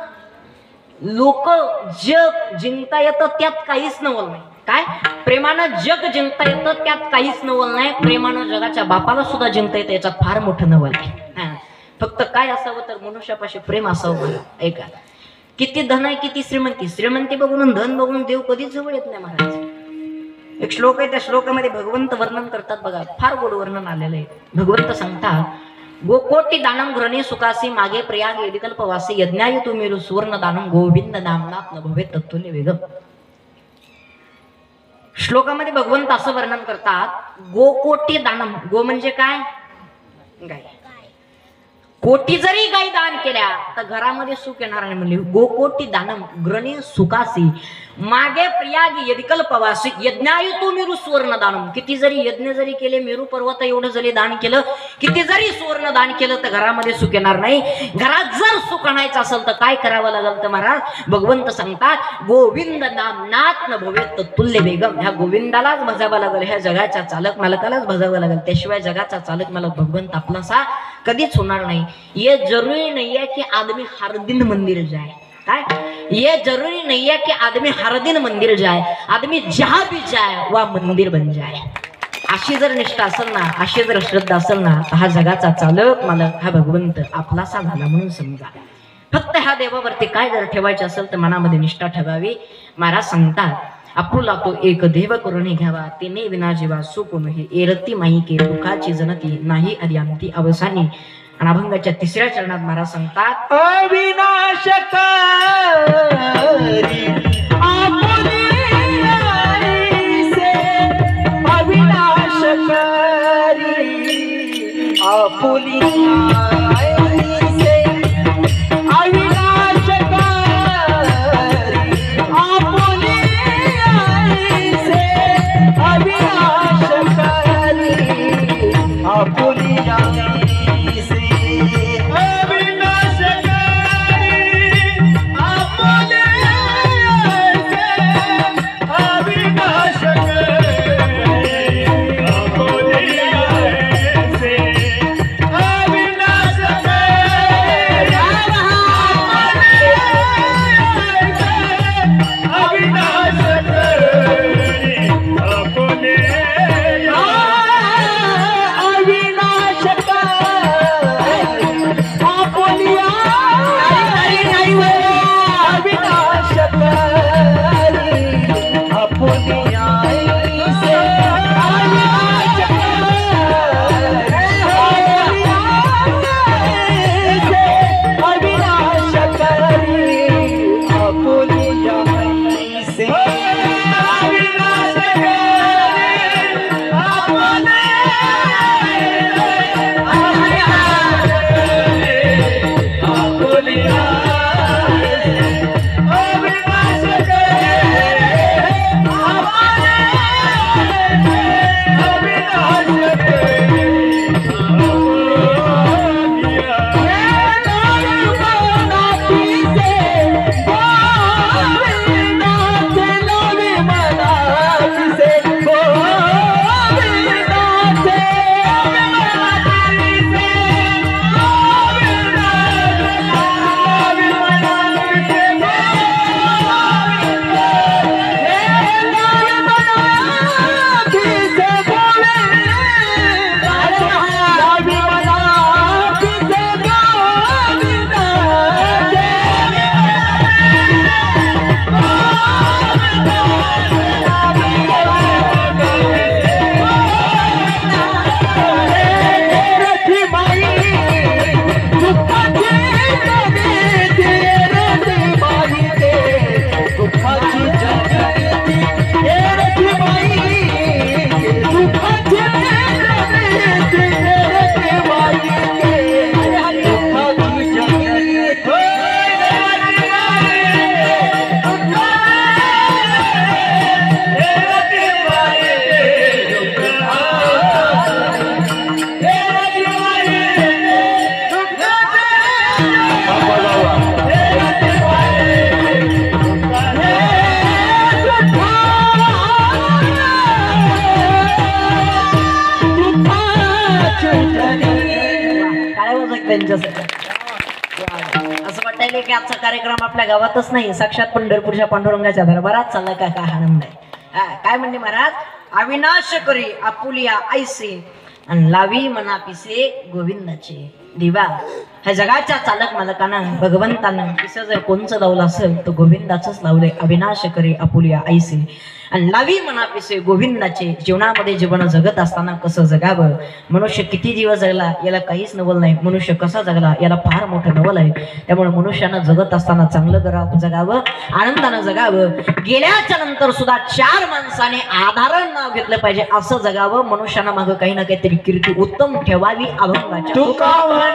लोक जग जिंकता येतं त्यात काहीच नवल नाही. काय? प्रेमानं जग जिंकता येतं त्यात काहीच नवल नाही. प्रेमानं जगाच्या बापाला सुद्धा जिंकता येतं याच्यात फार मोठं नवल आहे. फक्त काय असावं तर मनुष्यापाशी प्रेम असावं. ऐका, किती धन आहे, किती श्रीमंती, श्रीमंती बघून धन बघून देव कधीच जवळ येत नाही महाराज. एक श्लोक आहे, त्या श्लोकामध्ये भगवंत वर्णन करतात. बघा, फार गोड वर्णन आलेलं आहे. भगवंत सांगतात, गोकोटी दानम घृणे सुखासी मागे प्रयाग यदिकल्पवासी यज्ञाय तुम्ही सुवर्ण दानम गोविंद नामनाथ न भवे तत्तुल्य वेगम. श्लोकामध्ये भगवंत असं वर्णन करतात, गोकोटी दानम. गो म्हणजे काय? गाय. कोटी जरी गाय दान केल्या तर घरामध्ये सुख येणार नाही म्हणले. गोकोटी दानम ग्रणी सुखासी मागे प्रयागी यदिकल्पवासी यज्ञायुतो मेरू सुवर्ण दानम. किती जरी यज्ञ जरी केले, मेरू पर्वत एवढं जरी दान केलं, किती जरी सुवर्ण दान केलं तर घरामध्ये सुख येणार नाही. घरात जर सुख आणायचं असेल तर काय करावं लागेल तर महाराज भगवंत सांगतात, गोविंद नामनाथ न भवे तत्तुल्य वेगम. ह्या गोविंदालाच भजावं लागेल, ह्या जगाच्या चालक मालकालाच भजावं लागेल. त्याशिवाय जगाचा चालक मालक भगवंत आपलासा कधीच होणार नाही. ये जरूरी नहीं है कि आदमी हर दिन मंदिर जाए. काय? ये जरूरी नहीं है कि आदमी हर दिन मंदिर जाए, आदमी जहां भी जाए वह मंदिर बन जाए. अशी जर निष्ठा असेल ना, अशी जर श्रद्धा असेल ना, हा जगाचा चालक मालक हा भगवंत आपलासा झाला म्हणून समजा. फक्त ह्या देवावरती काय जर ठेवायचे असेल तर मनामध्ये निष्ठा ठेवावी. महाराज सांगतात, आपुला तो एक देव करून घ्यावा, तिने विना जीवा सुकुन हे एरती माई के दुखाची जनती नाही आद्यांती अवसानी. आणि अभंगाच्या 3ऱ्या चरणात महाराज सांगतात, अविनाशकारी आपुले आपुलिया ऐसे अविनाशकारी आपुलिया ऐसे अविनाशकारी आपुलिया ऐसे असं वाटायला की आजचा कार्यक्रम आपल्या गावातच नाही, साक्षात पंढरपूरच्या पांडुरंगाच्या दरबारात चालला का काय आनंद आहे. काय म्हणले महाराज, अविनाश करी आपुलिया ऐसे आणि लावी मना पिसे गोविंदाचे. दिवा ह्या जगाच्या चालक मालकानं भगवंतानं पिसं जर कोणचं लावलं असेल तर गोविंदाचंच लावलंय. अविनाश करी आपुलिया ऐसे आणि लावी मना पिसे गोविंदाचे. जीवनामध्ये जीवन जगत असताना कसं जगावं, मनुष्य किती दिवस जगला याला काहीच नवल नाही, मनुष्य कसा जगला याला फार मोठं नवल आहे. त्यामुळे मनुष्यानं जगत असताना चांगलं जगावं, आनंदानं जगावं. गेल्याच्या नंतर सुद्धा चार माणसाने आधारण नाव घेतलं पाहिजे असं जगावं. मनुष्यानं मागं काही ना काहीतरी कीर्ती उत्तम ठेवावी अभंगाच्या. तुका म्हणे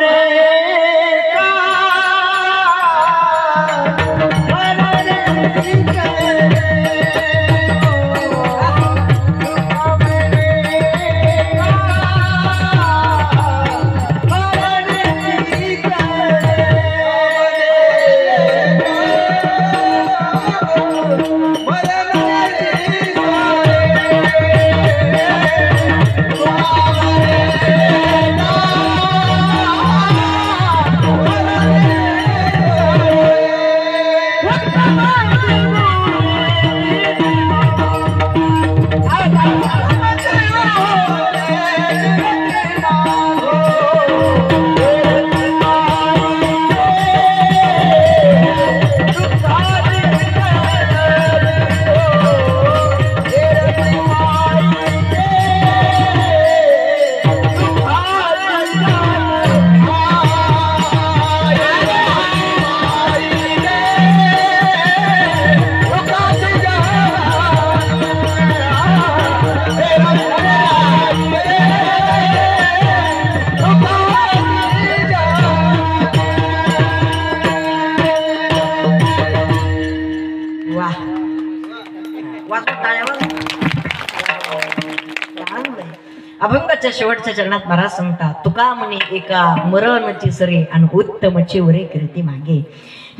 अभंगाच्या शेवटच्या चरणात महाराज सांगतात, तुका म्हणे एका मरणची सरे आणि उत्तमची वरे कीर्ती मागे.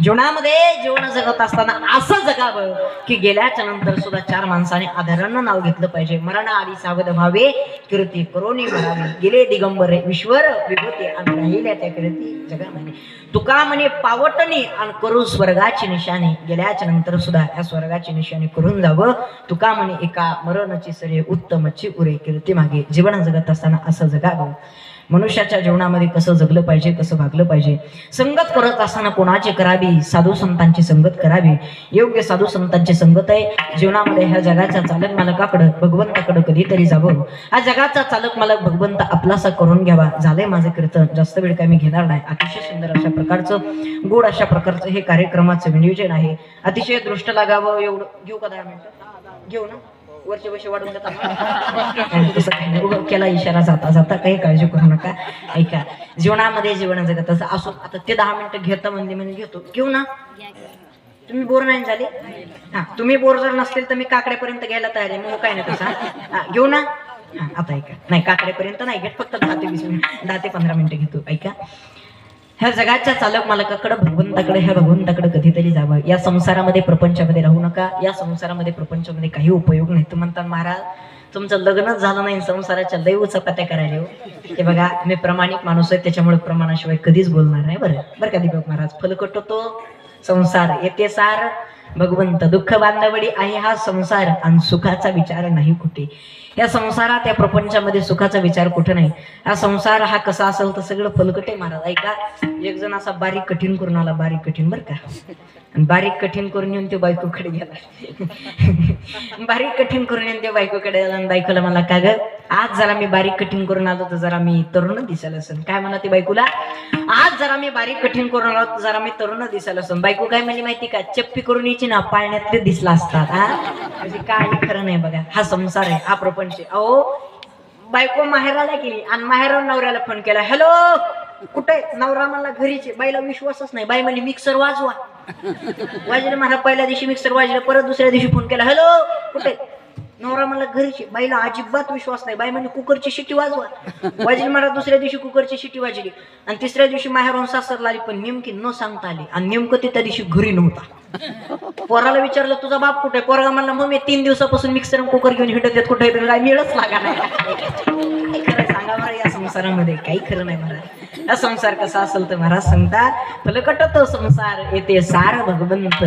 जीवनामध्ये जीवन जगत असताना असं जगावं की गेल्याच्या नंतर सुद्धा चार माणसाने आदरानं नाव घेतलं पाहिजे. मरण आधी सावध व्हावे, कीर्ती करोनी भरावी. गेले दिगंबरे विश्वर विभूती आणि राहिल्या त्या कीर्ती जगामध्ये. तुका म्हणे पावटणी आणि करू स्वर्गाची निशाणी. गेल्याच्या नंतर सुद्धा या स्वर्गाची निशाणी करून जावं. तुका म्हणे एका मरणची सरे उत्तमची उरे कीर्ती मागे. जीवन जगत असताना असं जगावं. मनुष्याच्या जीवनामध्ये कसं जगलं पाहिजे, कसं वागलं पाहिजे. संगत करत असताना कोणाची करावी, साधू संतांची संगत करावी. योग्य साधू संतांची संगत आहे जीवनामध्ये. ह्या जगाच्या चालक मालकाकडं भगवंताकडं कधीतरी जावं. हा जगाचा चालक मालक भगवंत आपलासा करून घ्यावा. झालंय माझं कीर्तन, जास्त वेळ काय मी घेणार नाही. अतिशय सुंदर अशा प्रकारचं गोड अशा प्रकारचं हे कार्यक्रमाचं नियोजन आहे. अतिशय दृष्ट लागावं एवढं. घेऊ का 10 मिनिटं? घेऊ ना. वरचे पैसे वाढून देतात केला इशारा जाता जाता, काही काळजी करू नका. ऐका, जीवनामध्ये जीवन जगत असं असून आता ते 10 मिनिटं घेता म्हणजे घेतो. घेऊ ना. तुम्ही बोर नाही झाले? हा, तुम्ही बोर जर नसतील तर मी काकड्यापर्यंत घ्यायला तयार आहे. मग काय नाही तसा. घेऊ ना. हा, आता ऐका, नाही काकड्यापर्यंत नाही घेत, फक्त 10 ते 20 मिनिट 10 ते 15 मिनिटं घेतो. ऐका, ह्या जगाच्या चालक मालकाकडे भगवंताकडे, ह्या भगवंताकडे कधीतरी जावं. या संसारामध्ये प्रपंचामध्ये राहू नका. या संसारामध्ये प्रपंचामध्ये काही उपयोग नाही. तू म्हणतात महाराज तुमचं लग्नच झालं नाही, संसाराच्या लय चपात्या करायला हो. हे बघा, मी प्रामाणिक माणूस आहे, त्याच्यामुळे प्रमाणाशिवाय कधीच बोलणार नाही. बरं का दीपक महाराज. फलकट होतो संसार येते सार भगवंत. दुःख बांधवडी आहे हा संसार आणि सुखाचा विचार नाही कुठे. या संसारात या प्रपंचामध्ये सुखाचा विचार कुठे नाही. हा संसार हा कसा असेल तर सगळं फलकट आहे महाराज. ऐका, एक जण असा बारीक कठीण करून आला, बारीक कठीण बरं का, आणि बारीक कठीण करून येऊन ते बायकोकडे गेला. बारीक कठीण करून येऊन ते बायकोकडे आला आणि बायकोला मला का ग आज जरा मी बारीक कठीण करून आलो तर जरा मी तरुण दिसायला असेल. काय म्हणा ती बायकोला, आज जरा मी बारीक कठीण करून आलो तर जरा मी तरुण दिसायला असेल. बायको काय म्हणजे माहिती का, चप्पी करून यायची ना पाळण्यातले दिसला असतात. हा, म्हणजे काही खरं नाही बघा. हा संसार आहे, हा प्रपंच. अहो, बायको माहेराला गेली आणि माहेरावर नवऱ्याला फोन केला, हॅलो कुठे? नवरा मला घरीचे. बाईला विश्वासच नाही. बाई म्हणली मिक्सर वाजवा. वाजले मला पहिल्या दिवशी मिक्सर वाजले, परत दुसऱ्या दिवशी फोन केला, हॅलो कुठे? नवरा मला घरीचे. बाईला अजिबात विश्वास नाही. बाई म्हणजे कुकरची शिट्टी वाजवा. वाजली मला दुसऱ्या दिवशी कुकरची शिट्टी वाजली आणि तिसऱ्या दिवशी माहेरून सासरला आली, पण नेमकी न सांगता आली आणि नेमकं ते त्या दिवशी घरी नव्हता. पोराला विचारलं तुझा बाप कुठे? पोरगा म्हणला मग मी 3 दिवसापासून मिक्सर कुकर घेऊन हिंडत येत, कुठे काय मिळच लागा नाही. खरं सांगा बरं, या संसारामध्ये काही खरं नाही महाराज. हा संसार कसा असेल तर महाराज सांगतात, फलकट तो संसार येते सार भगवंत.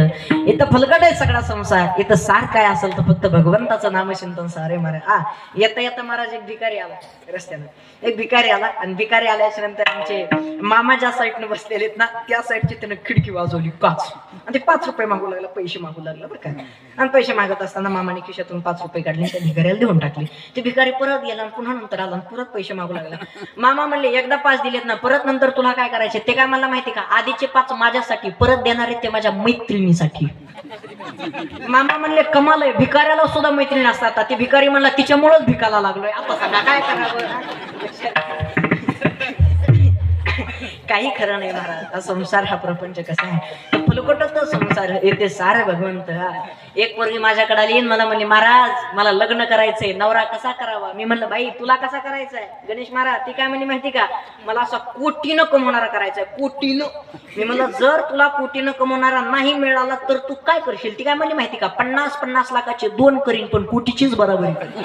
इथं फलकट आहे सगळा संसार. इथं सार काय असेल तर फक्त भगवंताचं नामचिंतन सार आहे महाराज. हा, येता येता महाराज एक भिकारी आला रस्त्यानं. एक भिकारी आला आणि भिकारी आल्याच्या नंतर आमचे मामा ज्या साईडनं बसलेले ना त्या साईडची त्यानं खिडकी वाजवली काच, आणि ते 5 रुपये मागू लागला, पैसे मागू लागला बरं का. आणि पैसे मागत असताना मामाने खिशातून 5 रुपये काढले, त्या भिकाऱ्याला देऊन टाकले. ते भिकारी परत गेला आणि पुन्हा नंतर आला आणि परत पैसे मागू लागला. मामा म्हणले एकदा 5 दिलेत ना, परत नंतर तुला काय करायचे? ते काय मला माहिती का, आधीचे 5 माझ्यासाठी, परत देणार आहेत ते माझ्या मैत्रिणीसाठी. मामा म्हणले कमाल आहे, भिकाऱ्याला सुद्धा मैत्रीण असतात. ती भिकारी म्हणला तिच्यामुळेच भिकायला लागलोय. आता सांगा काय करावं. काही खरं नाही महाराज. हा संसार हा प्रपंच कसा आहे, फलकटच संसार येते सार भगवंत. एक पोरगी माझ्याकडे आली, मला म्हणली महाराज मला लग्न करायचंय, नवरा कसा करावा? मी म्हणलं बाई तुला कसा करायचा आहे गणेश महाराज? ती काय म्हणली माहिती का, मला असा कोटीनं कमवणारा करायचा आहे, कोटीनं. मी म्हणलं जर तुला कोटीनं कमवणारा नाही मिळाला तर तू काय करशील? ती काय म्हणली माहिती का, 50-50 लाखाचे 2 करीन पण कोटीचीच बरोबरी करीन.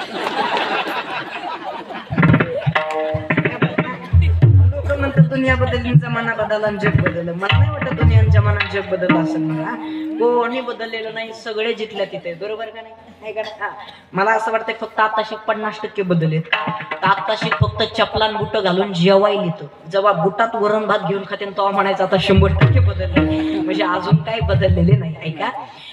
म्हणतात दुनिया बदलली, जमाना बदलला, जग बदललं. मला नाही वाटत दुनिया जमाना जग बदललं असेल. मला कोणी बदललेलं नाही, सगळे जिथल्या तिथे. बरोबर का नाही? का मला असं वाटतं फक्त आताशी 50% बदललेत. आताशी फक्त चपलान बुट घालून जेवायला येतो. जेव्हा बुटात वरण भात घेऊन खाते तेव्हा म्हणायचं आता 100% बदलले. म्हणजे अजून काही बदललेले नाही. ऐका,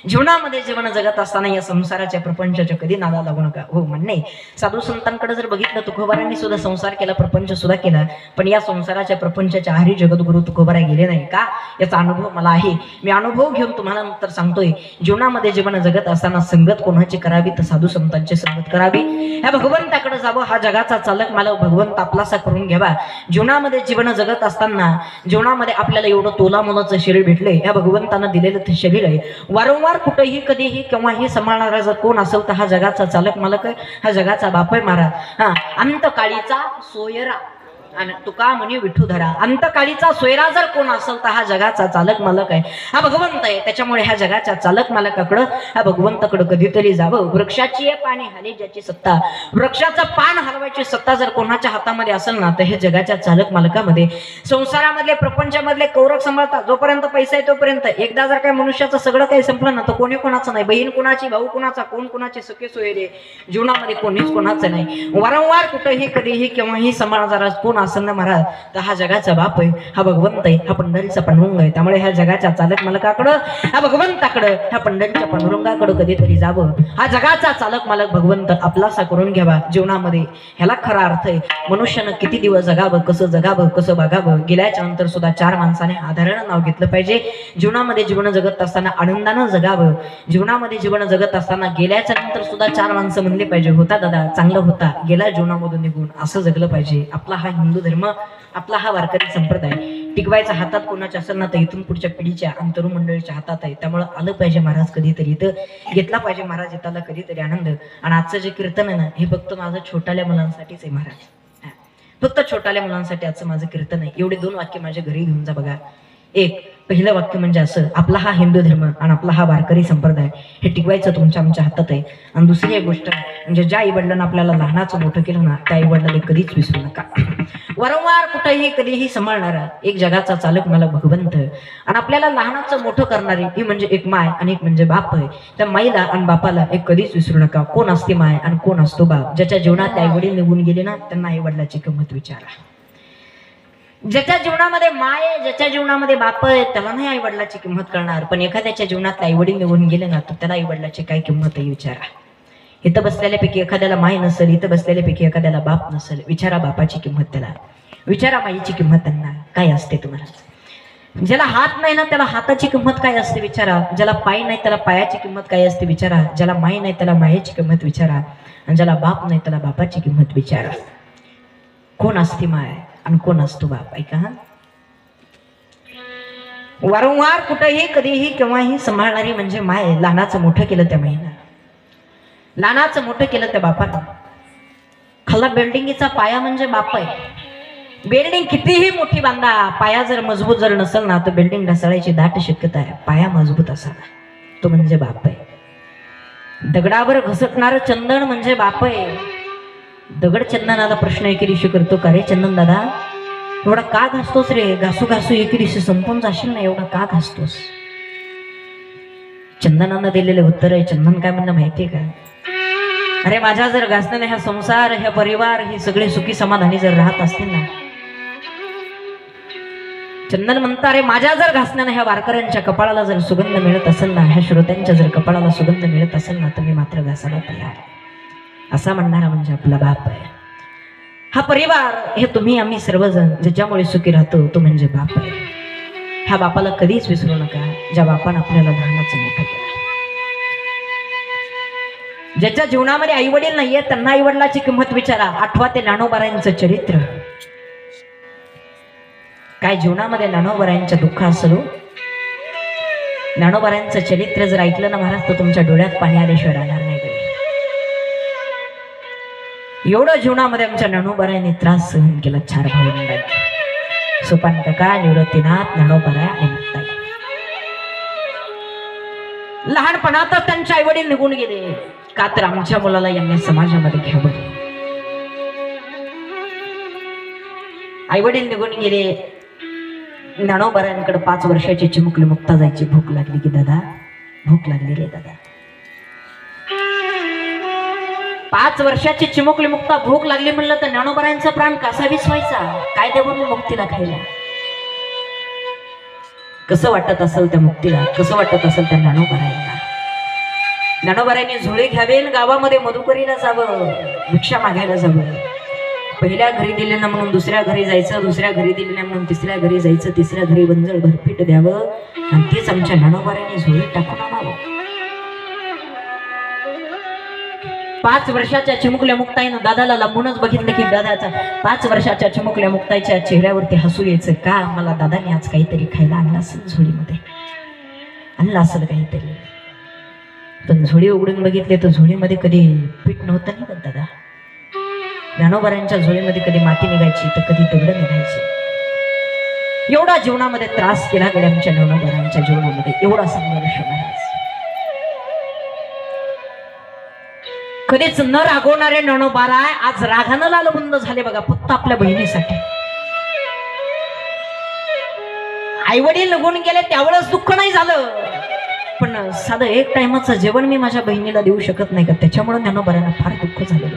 जीवनामध्ये जीवन जगत असताना या संसाराच्या प्रपंचाच्या कधी नादा लागू नका. हो म्हणणे, साधू संतांकडे जर बघितलं तुकोबारांनी सुद्धा संसार केला, प्रपंच सुद्धा केला, पण या संसाराच्या प्रपंचाच्या आहारी जगद्गुरु तुकोबारा गेले नाही का, याचा अनुभव मला आहे. मी अनुभव घेऊन तुम्हाला नंतर सांगतोय. जीवनामध्ये जीवन जगत असताना संगत कोणाची करावी तर साधू संतांची संगत करावी. ह्या भगवंताकडे जावं. हा जगाचा चालक मला भगवंत आपलासा करून घ्यावा. जीवनामध्ये जीवन जगत असताना जीवनामध्ये आपल्याला एवढं तोला मोलाचं शरीर भेटले, ह्या भगवंतानं दिलेलं ते शरीर आहे. वारंवार कुठेही कधीही केव्हाही सांभाळणारा जर कोण असेल तर हा जगाचा चालक मालक आहे, हा जगाचा बाप आहे महाराज. हा अंतकाळीचा सोयरा आणि तुका म्हणे विठूधरा. अंतकाळीचा सोयरा जर कोण असेल तर हा जगाचा चालक मालक आहे, हा भगवंत आहे. त्याच्यामुळे ह्या जगाच्या चालक मालकाकडं ह्या भगवंताकडं कधीतरी जावं. वृक्षाची पाने हली ज्याची सत्ता, वृक्षाचं पान हलवायची सत्ता जर कोणाच्या हातामध्ये असेल ना तर हे जगाच्या चालक मालकामध्ये. संसारामधले प्रपंचामधले कौरक सांभाळतात जोपर्यंत पैसा आहे तोपर्यंत. एकदा जर काय मनुष्याचं सगळं काही संपलं ना तर कोणी कोणाचं नाही, बहीण कोणाची, भाऊ कोणाचा, कोण कोणाचे सखे सोयरे, जीवनामध्ये कोणीच कोणाचं नाही. वारंवार कुठेही कधीही केव्हाही सांभाळणारा कोण असेल ना महाराज तर हा जगाचा बाप आहे, हा भगवंत आहे, हा पंढरीचा पांडुरंग आहे. त्यामुळे ह्या जगाच्या चालक मालकाकडं, ह्या भगवंताकडं, ह्या पंढरीच्या पांडुरंगाकडं कधीतरी जावं. हा जगाचा चालक मालक भगवंत आपलासा करून घ्यावा जीवनामध्ये. ह्याला खरा अर्थ आहे. मनुष्यानं किती दिवस जगावं, कसं जगावं, कसं बघावं. गेल्याच्या नंतर सुद्धा 4 माणसाने आधारानं नाव घेतलं पाहिजे. जीवनामध्ये जीवन जगत असताना आनंदानं जगावं. जीवनामध्ये जीवन जगत असताना गेल्याच्या नंतर सुद्धा 4 माणसं म्हणले पाहिजे, होता दादा चांगलं होता, गेला जीवनामधून निघून, असं जगलं पाहिजे. आपला हा हिंदू धर्म, आपला हा वारकरी संप्रदाय टिकवायचा हातात कोणाच्या असेल ना तर इथून पुढच्या पिढीच्या आणि तरुण मंडळीच्या हातात आहे. त्यामुळे आलं पाहिजे महाराज कधीतरी, इथं घेतला पाहिजे महाराज इथला कधीतरी आनंद. आणि आजचं जे कीर्तन आहे ना हे फक्त माझं छोट्याल्या मुलांसाठीच आहे महाराज, फक्त छोट्याल्या मुलांसाठी आजचं माझं कीर्तन आहे. एवढे 2 वाक्य माझ्या घरी घेऊन जा बघा. एक पहिलं वाक्य म्हणजे असं, आपला हा हिंदू धर्म आणि आपला हा वारकरी संप्रदाय हे टिकवायचं तुमच्या आमच्या हातात आहे. आणि दुसरी एक गोष्ट म्हणजे ज्या आई वडिलांना आपल्याला लहानाचं मोठं केलं ना त्या आई वडिलांना कधीच विसरू नका. वारंवार कुठेही कधीही सांभाळणारा एक जगाचा चालक मला भगवंत आणि आपल्याला लहानाचं मोठं करणारी ही म्हणजे एक माय आणि एक म्हणजे बाप आहे. त्या माईला आणि बापाला एक कधीच विसरू नका. कोण असते माय आणि कोण असतो बाप. ज्याच्या जीवनात आई वडील निघून गेले ना त्यांना आई वडिलाची किंमत विचारा. ज्याच्या जीवनामध्ये माय आहे, ज्याच्या जीवनामध्ये बाप आहे त्याला नाही आई वडिलाची किंमत करणार. पण एखाद्याच्या जीवनात आई वडील निघून गेले ना तर त्याला आई वडिलाची काय किंमत आहे विचारा. इथं बसलेल्यापैकी एखाद्याला माय नसेल, इथं बसलेल्यापैकी एखाद्याला बाप नसेल, विचारा बापाची किंमत त्याला, विचारा माईची किंमत त्यांना काय असते तुम्हाला. ज्याला हात नाही ना त्याला हाताची किंमत काय असते विचारा. ज्याला पाय नाही त्याला पायाची किंमत काय असते विचारा. ज्याला माय नाही त्याला मायेची किंमत विचारा. आणि ज्याला बाप नाही त्याला बापाची किंमत विचारा. कोण असते माय आणि कोण असतो बाप. ऐका हा, वारंवार कुठेही कधीही केव्हाही सांभाळणारी म्हणजे माय. लहानाचं मोठं केलं त्या माईनं, लहानाचं मोठं केलं त्या बापानं. खाल्ला बिल्डिंगचा पाया म्हणजे बाप आहे. बिल्डिंग कितीही मोठी बांधा, पाया जर मजबूत जर नसेल ना तर बिल्डिंग ढासळायची दाट शक्यता आहे. पाया मजबूत असावा तो म्हणजे बाप आहे. दगडावर घसटणारं चंदन म्हणजे बाप आहे. दगड चंदनाला प्रश्न एके दिवशी करतो, का रे चंदन दादा एवढा का घासतोस रे, घासू घासू एके दिवशी संपून जाशील ना, एवढा का घासतोस. चंदनानं दिलेले उत्तर आहे. चंदन काय म्हणणं माहितीये का, अरे माझ्या जर घासण्याने हा संसार, ह्या परिवार हे सगळे सुखी समाधानी जर राहत असतील ना. चंदन म्हणता, अरे माझ्या जर घासण्याने ह्या वारकऱ्यांच्या कपाळाला जर सुगंध मिळत असेल ना, ह्या श्रोत्यांच्या जर कपाळाला सुगंध मिळत असेल ना तर मी मात्र घासायला तयार आहे. असा म्हणणारा म्हणजे आपला बाप आहे. हा परिवार हे तुम्ही आम्ही सर्वजण ज्याच्यामुळे सुखी राहतो तो म्हणजे बाप आहे. ह्या बापाला कधीच विसरू नका ज्या बापानं आपल्याला लहानाचं मोठं केलं. ज्याच्या जीवनामध्ये आई वडील नाहीये त्यांना आई वडिलाची किंमत विचारा. आठवा ते ज्ञानोबारायांचं चरित्र. काय जीवनामध्ये ज्ञानोबारायांच्या दुःख असलो. ज्ञानोबारायांचं चरित्र जर ऐकलं ना महाराज तर तुमच्या डोळ्यात पाणी आल्याशिवाय राहणार नाही. एवढं जीवनामध्ये आमच्या ज्ञानोबारायांनी त्रास सहन केला. 4 भावंडांनी, सोपान काका, निवृत्तीनाथ, ज्ञानोबाराय आणि मुक्ताई. लहानपणातच त्यांचे आई वडील निघून गेले. का तर आमच्या मुलाला यांनी समाजामध्ये घ्यावं. आई वडील निघून गेले. ज्ञानोबारायांकडे 5 वर्षाची चिमुकली मुक्ता जायची. भूक लागली की दादा, भूक लागली रे दादा. 5 वर्षाची चिमुकली मुक्ता भूक लागली म्हणलं तर ज्ञानोबारायांचा प्राण कसा विसवायचा. काय देऊन मुक्तीला खायला. कसं वाटत असेल त्या मुक्तीला, कसं वाटत असेल त्या ज्ञानोबारायांना. ज्ञानोबारायांनी झोळे घ्यावे, गावामध्ये मधुकरीला जावं, भिक्षा मागायला जावं. पहिल्या घरी दिले ना म्हणून दुसऱ्या घरी जायचं, दुसऱ्या घरी दिले ना म्हणून तिसऱ्या घरी जायचं, तिसऱ्या घरी बंजळ भरपीट द्यावं आणि तेच आमच्या ज्ञानोबारायांनी झोळे टाकून आणावं. 5 वर्षाच्या चिमुकल्या मुक्ताईनं दादाला लांबूनच बघितलं की दादाचा 5 वर्षाच्या चिमुकल्या मुक्ताईच्या चेहऱ्यावरती हसू यायचं. का मला दादाने आज काहीतरी खायला आणलं असेल झोळीमध्ये. आणलं असेल काहीतरी. पण झोळी उघडून बघितले तर झोळीमध्ये कधी पीठ नव्हतं नाही का दादा. ज्ञानोबारांच्या झोळीमध्ये कधी माती निघायची तर कधी दगड निघायची. एवढा जीवनामध्ये त्रास केला गड्या आमच्या ज्ञानोबारांच्या जीवनामध्ये, एवढा संघर्ष महाराज. कधीच न रागवणारे ज्ञानोबाराय आज रागानं लालबुंद झाले बघा, फक्त आपल्या बहिणीसाठी. आई वडील निघून गेले त्यावेळेस दुःख नाही झालं, पण साधं एक टाइमाचं जेवण मी माझ्या बहिणीला देऊ शकत नाही का, त्याच्यामुळे ज्ञानोबारांना फार दुःख झालं.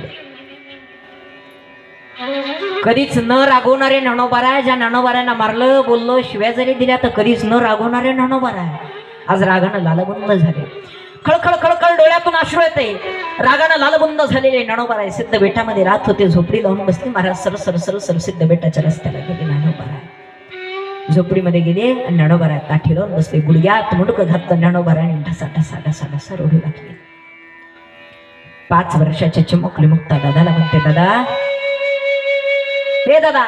कधीच न रागवणारे ज्ञानोबाराय, ज्या ज्ञानोबारांना मारलं बोललं शिव्या जरी दिल्या तर कधीच न रागवणारे ज्ञानोबाराय आज रागानं लालबुंद झाले. खळखळ खळखळ डोळ्यातून अश्रू येते. रागानं लालबुंद झालेले ज्ञानोबाराय सिद्ध बेटामध्ये राहत होते. झोपडी लावून बसले Maharaj. Sir sir sir sir सिद्ध बेटाच्या रस्त्याला गेले ज्ञानोबाराय. झोपडीमध्ये गेले आणि ज्ञानोबाराय ताठी लावून बसले. गुडघ्यात मुंडकं घातलं ज्ञानोबारायने ढसा ढसा ढसा ढसा रोडू लागले. 5 वर्षाचे चिमुकली मुक्ता दादाला म्हणते, दादा हे दादा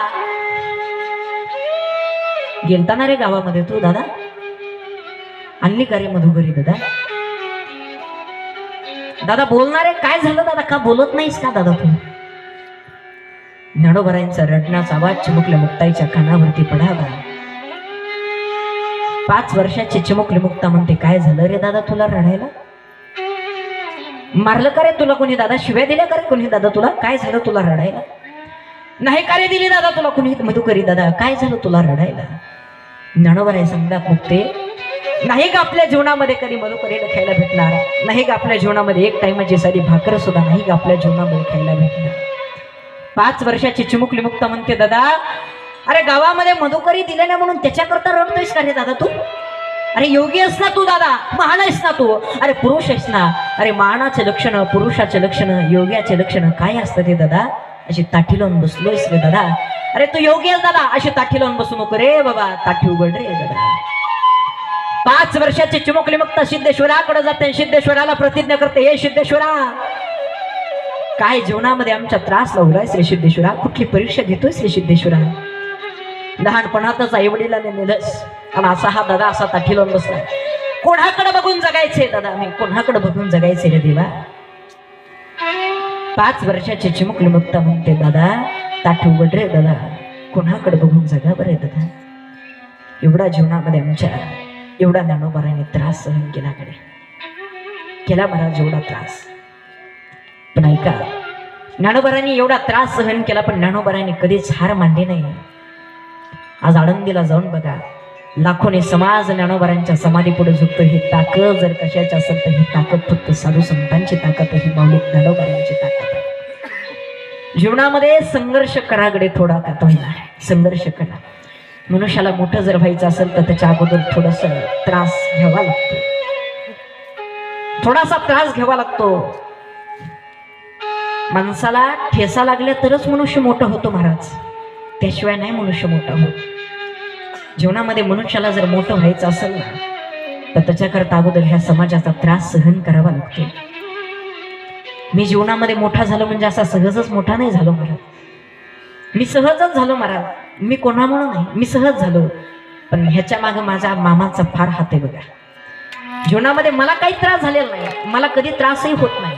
गेलता ना रे गावामध्ये तू दादा, आणली का रे मधुगरी दादा. दादा बोलणारे काय झालं दादा, का बोलत नाहीस का दादा तू. ज्ञानोबारायांचा रडण्याचा आवाज चिमुकल्या मुक्ताईच्या कानावरती पडावा. 5 वर्षाची चिमुकली मुक्ता म्हणते, काय झालं रे दादा तुला रडायला. मारलं का रे तुला कोणी दादा, शिव्या दिल्या का रे कोणी दादा तुला, काय झालं तुला रडायला. नाही का रे दिली दादा तुला कोणी मधुकरी दादा, काय झालं तुला रडायला. ज्ञानोबाराय सांगतात मुक्ते, नाही का आपल्या जीवनामध्ये कधी मधुकरीला खायला भेटणार, नाही का आपल्या जीवनामध्ये एक टाइमाची साधी भाकर सुद्धा नाही का आपल्या जीवनामध्ये खायला भेटणार. 5 वर्षाची चिमुकली मुक्ता म्हणते, दादा अरे गावामध्ये मधुकरी दिले ना म्हणून त्याच्याकरता रडतोयस का रे दादा तू. अरे योगी आहेस ना तू दादा, महान आहेस ना तू, अरे पुरुष आहेस ना. अरे मानाचे लक्षण, पुरुषाचे लक्षण, योग्याचे लक्षण काय असतं ते दादा. अशी ताठी लावून बसलोयस रे दादा. अरे तू योगी आहेस दादा, अशी ताठी लावून बसू नको रे बाबा, ताठी उघड रे दादा. 5 वर्षाची चिमुकली मुक्ता सिद्धेश्वराकडे जाते. सिद्धेश्वराला प्रतिज्ञा करते, हे सिद्धेश्वरा काय जीवनामध्ये आमच्या त्रास लावलायस रे सिद्धेश्वरा, कुठली परीक्षा घेतोयस रे सिद्धेश्वरा. लहानपणातच आई वडिलांनी नेलंस आणि असा हा दादा असा ताठी लावून बसला. कोणाकडे बघून जगायचे दादा, मी कोणाकडे बघून जगायचे रे देवा. 5 वर्षाची चिमुकली मुक्ता म्हणते, दादा ताठी उघड रे दादा, कोणाकडे बघून जगा बरे दादा. एवढा जीवनामध्ये आमच्या एवढा ज्ञानोबारांनी त्रास सहन केला केला महाराज, एवढा त्रास. पण ऐका, ज्ञानोबारांनी एवढा त्रास सहन केला पण ज्ञानोबारांनी कधीच हार मानली नाही. आज आळंदीला जाऊन बघा, लाखोने समाज ज्ञानोबारांच्या समाधी पुढे झुकतो. ही ताकद जर कशाची असेल तर ही ताकद फक्त साधू संतांची ताकद, ही माऊली ज्ञानोबारांची ताकद आहे. जीवनामध्ये संघर्ष करा गडे, थोडा का तो संघर्ष करा. मनुष्याला मोठं जर व्हायचं असेल तर त्याच्या अगोदर थोडस त्रास घ्यावा लागतो, थोडासा त्रास घ्यावा लागतो. माणसाला ठेसा लागल्या तरच मनुष्य मोठं होतो महाराज, त्याशिवाय नाही मनुष्य मोठा होत. जीवनामध्ये मनुष्याला जर मोठं व्हायचं असेल ना तर त्याच्याकरता अगोदर ह्या समाजाचा त्रास सहन करावा लागतो. मी जीवनामध्ये मोठा झालो म्हणजे असा सहजच मोठा नाही झालो महाराज, मी सहजच झालो महाराज. मी कोणामुळे नाही, मी सहज झालो. पण ह्याच्या मागे माझ्या मामाचा फार हात आहे बघा. जीवनामध्ये मला काही त्रास झालेला नाही, मला कधी त्रासही होत नाही.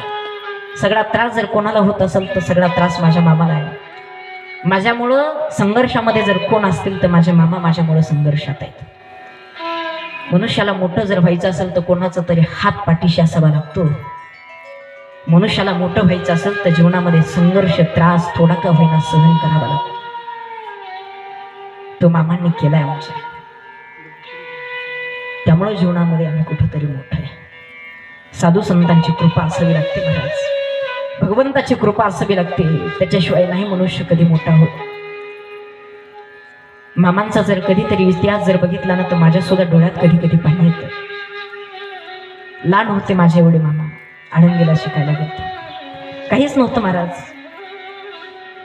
सगळा त्रास जर कोणाला होत असेल तर सगळा त्रास माझ्या मामाला आहे. माझ्यामुळं संघर्षामध्ये जर कोण असतील तर माझे मामा माझ्यामुळं संघर्षात आहेत. मनुष्याला मोठं जर व्हायचं असेल तर कोणाचा तरी हात पाठीशी असावा लागतो. मनुष्याला मोठं व्हायचं असेल तर जीवनामध्ये संघर्ष, त्रास थोडा का होईना सहन करावा लागतो. तो मामांनी केलाय आमच्या, त्यामुळे जीवनामध्ये आम्ही कुठंतरी मोठं आहे. साधू संतांची कृपा असावी लागते महाराज, भगवंताची कृपा असावी लागते, त्याच्याशिवाय नाही मनुष्य कधी मोठा होत. मामांचा जर कधीतरी इतिहास जर बघितला ना तर माझ्या सुद्धा डोळ्यात कधी कधी पाणी येतं. लहान होते माझे एवढे मामा, आळंदीला शिकायला गेले, काहीच नव्हतं महाराज.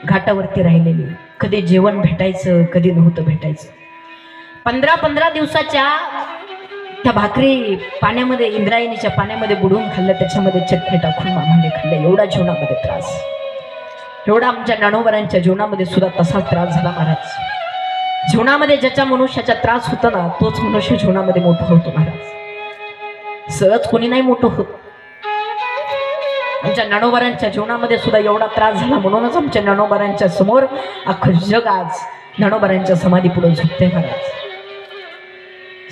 घाटावरती राहिलेली, कधी जेवण भेटायचं कधी नव्हतं भेटायचं. 15 दिवसाच्या त्या भाकरी पाण्यामध्ये, इंद्रायणीच्या पाण्यामध्ये बुडवून खाल्लं, त्याच्यामध्ये चटणी टाकून मामाने खाल्लं. एवढा जीवनामध्ये त्रास, एवढा आमच्या ज्ञानोबारांच्या जीवनामध्ये सुद्धा तसाच त्रास झाला महाराज. जीवनामध्ये ज्याच्या मनुष्याचा त्रास होता ना तोच मनुष्य जीवनामध्ये मोठा होतो महाराज. सहज कोणी नाही मोठं होत. आमच्या ज्ञानोबारांच्या जीवनामध्ये सुद्धा एवढा त्रास झाला, म्हणूनच आमच्या ज्ञानोबारांच्या समोर अख्खं जग आज ज्ञानोबारांच्या समाधी पुढे झुकते महाराज.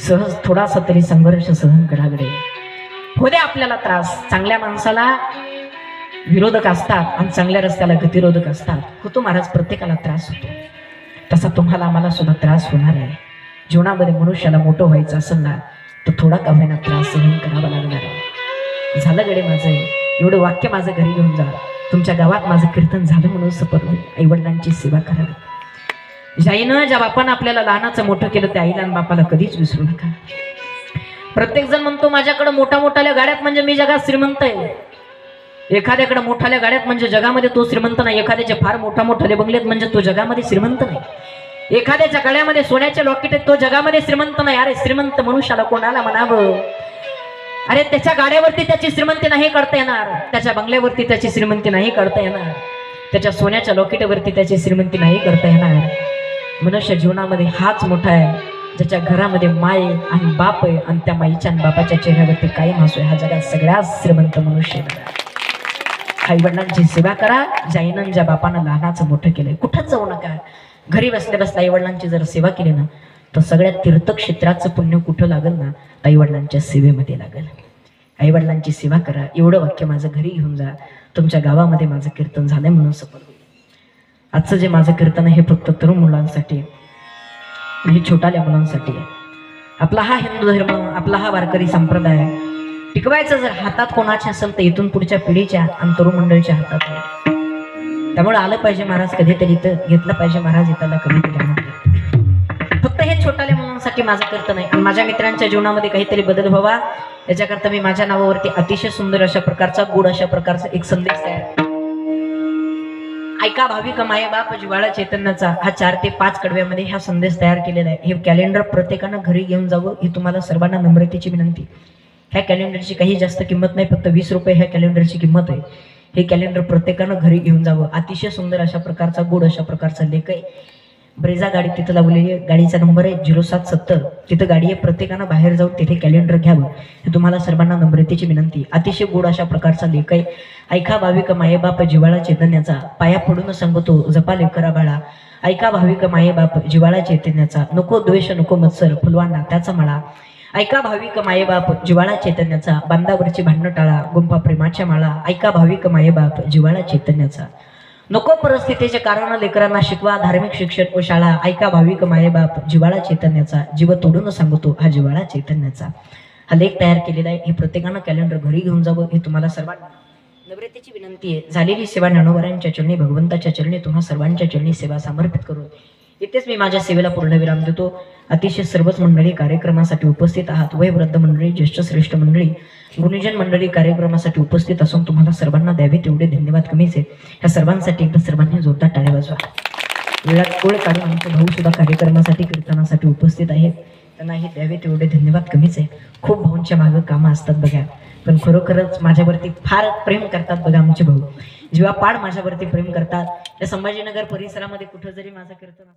सहज थोडासा तरी संघर्ष सहन करागडे हो दे आपल्याला त्रास. चांगल्या माणसाला विरोधक असतात आणि चांगल्या रस्त्याला गतिरोधक असतात. होतो महाराज, प्रत्येकाला त्रास होतो. तसा तुम्हाला आम्हाला सुद्धा त्रास होणार आहे. जीवनामध्ये मनुष्याला मोठं व्हायचं असेल ना तर थोडा का होईना त्रास सहन करावा लागणार आहे. झालं गडे माझं एवढं वाक्य माझं घरी घेऊन जा. तुमच्या गावात माझं कीर्तन झालं म्हणून सपत होईल. आईवडिलांची सेवा करा. जाईनं ज्या बापानं आपल्याला लहानाचं मोठं केलं त्या आईला आणि बापाला कधीच विसरू नका. प्रत्येक जण म्हणतो माझ्याकडे मोठ्या गाड्यात म्हणजे मी जगात श्रीमंत आहे. एखाद्याकडे मोठ्याल्या गाड्यात म्हणजे जगामध्ये तो श्रीमंत नाही. एखाद्याचे फार मोठ्याले बंगलेत म्हणजे तो जगामध्ये श्रीमंत नाही. एखाद्याच्या गळ्यामध्ये सोन्याचे लॉकेट आहेत तो जगामध्ये श्रीमंत नाही. अरे श्रीमंत मनुष्याला कोणाला म्हणावं? अरे त्याच्या गाड्यावरती त्याची श्रीमंती नाही करता येणार, त्याच्या बंगल्यावरती त्याची श्रीमंती नाही करता येणार, त्याच्या सोन्याच्या लॉकेटवरती त्याची श्रीमंती नाही करता येणार. मनुष्य जीवनामध्ये हाच मोठा आहे ज्याच्या घरामध्ये माय आणि बाप आहे आणि त्या माईच्या आणि बापाच्या चेहऱ्यावरती कायम हसू आहे. हा जगात सगळ्यात श्रीमंत मनुष्य आहे. आई वडिलांची सेवा करा. जाईनं ज्या बापानं लहानाचं मोठं केलंय कुठंच जाऊ नका. घरी बसल्या बसल्या आई वडिलांची जर सेवा केली ना तर सगळ्या तीर्थक्षेत्राचं पुण्य कुठं लागेल ना आई वडिलांच्या सेवेमध्ये लागेल. आई वडिलांची सेवा करा. एवढं वाक्य माझं घरी घेऊन जा. तुमच्या गावामध्ये माझं कीर्तन झालंय म्हणून सफल होईल. आजचं जे माझं कीर्तन आहे हे फक्त तरुण मुलांसाठी, हे छोट्याल्या मुलांसाठी आहे. आपला हा हिंदू धर्म, आपला हा वारकरी संप्रदाय टिकवायचं जर हातात कोणाच्या असेल तर इथून पुढच्या पिढीच्या आणि तरुण मंडळीच्या हातात आहे. त्यामुळे आलं पाहिजे महाराज कधीतरी, तर घेतलं पाहिजे महाराज इथला कधीतरी. फक्त हे छोट्याल्या मुलांसाठी माझं कीर्तन आहे. आणि माझ्या मित्रांच्या जीवनामध्ये काहीतरी बदल व्हावा याच्याकरता मी माझ्या नावावरती अतिशय सुंदर अशा प्रकारचा, गोड अशा प्रकारचा एक संदेश तयार. ऐका भाविक माय बाप जिव्हाळा चैतन्याचा हा 4 ते 5 कडव्यामध्ये हा संदेश तयार केलेला आहे. हे कॅलेंडर प्रत्येकानं घरी घेऊन जावं ही तुम्हाला सर्वांना नम्रतेची विनंती. ह्या कॅलेंडरची काही जास्त किंमत नाही, फक्त 20 रुपये ह्या कॅलेंडरची किंमत आहे. हे कॅलेंडर प्रत्येकानं घरी घेऊन जावं. अतिशय सुंदर अशा प्रकारचा, गोड अशा प्रकारचा लेख आहे. ब्रेझा गाडी तिथं लावलेली आहे. गाडीचा नंबर आहे 0770. तिथं गाडी आहे. प्रत्येकानं बाहेर जाऊन तिथे कॅलेंडर घ्यावं हे तुम्हाला सर्वांना नम्रतेची विनंती. अतिशय गोड अशा प्रकारचा लेख आहे. ऐका भाविक मायेबाप जिव्हाळा चैतन्याचा, पाया पडून सांगतो जपा लेकरा बाळा. ऐका भाविक मायेबाप जिव्हाळा चैतन्याचा, नको द्वेष नको मत्सर फुलवा नात्याचा मळा. ऐका भाविक मायेबाप जिव्हाळा चैतन्याचा, बांधावरची भांडणं टाळा गुंफा प्रेमाच्या माळा. ऐका भाविक मायेबाप जिव्हाळा चैतन्याचा, नको परिस्थितीचे कारण लेकरांना शिकवा धार्मिक शिक्षण व शाळा. ऐका भाविक मायेबाप जिव्हाळा चैतन्याचा, जीव तोडून सांगतो हा जिव्हाळा चैतन्याचा. हा लेख तयार केलेला आहे. हे प्रत्येकानं कॅलेंडर घरी घेऊन जावं हे तुम्हाला सर्वांना नम्रतेची विनंती आहे. झालेली सेवा ज्ञानोबारांच्या चरणी, भगवंताच्या चरणी, तुम्हा सर्वांच्या चरणी सेवा समर्पित करून इथेच मी माझ्या सेवेला पूर्णविराम देतो. अतिशय सर्वच मंडळी कार्यक्रमासाठी उपस्थित आहात. वयोवृद्ध मंडळी, ज्येष्ठ श्रेष्ठ मंडळी, गुणीजन मंडळी कार्यक्रमासाठी उपस्थित असून तुम्हाला सर्वांना द्यावे तेवढे धन्यवाद कमीच आहे. ह्या सर्वांसाठी एकदा सर्वांनी जोरदार टाळ्या वाजवा. वेळात कोळ काढून आमचे भाऊ सुद्धा कार्यक्रमासाठी कीर्तनासाठी उपस्थित आहेत. त्यांनाही द्यावे तेवढे धन्यवाद कमीच आहे. खूप भाऊंच्या मागं कामं असतात बघा, पण खरोखरच माझ्यावरती फार प्रेम करतात बघा आमचे भाऊ. जीवापाड माझ्यावरती प्रेम करतात. या संभाजीनगर परिसरामध्ये कुठं जरी माझं कीर्तन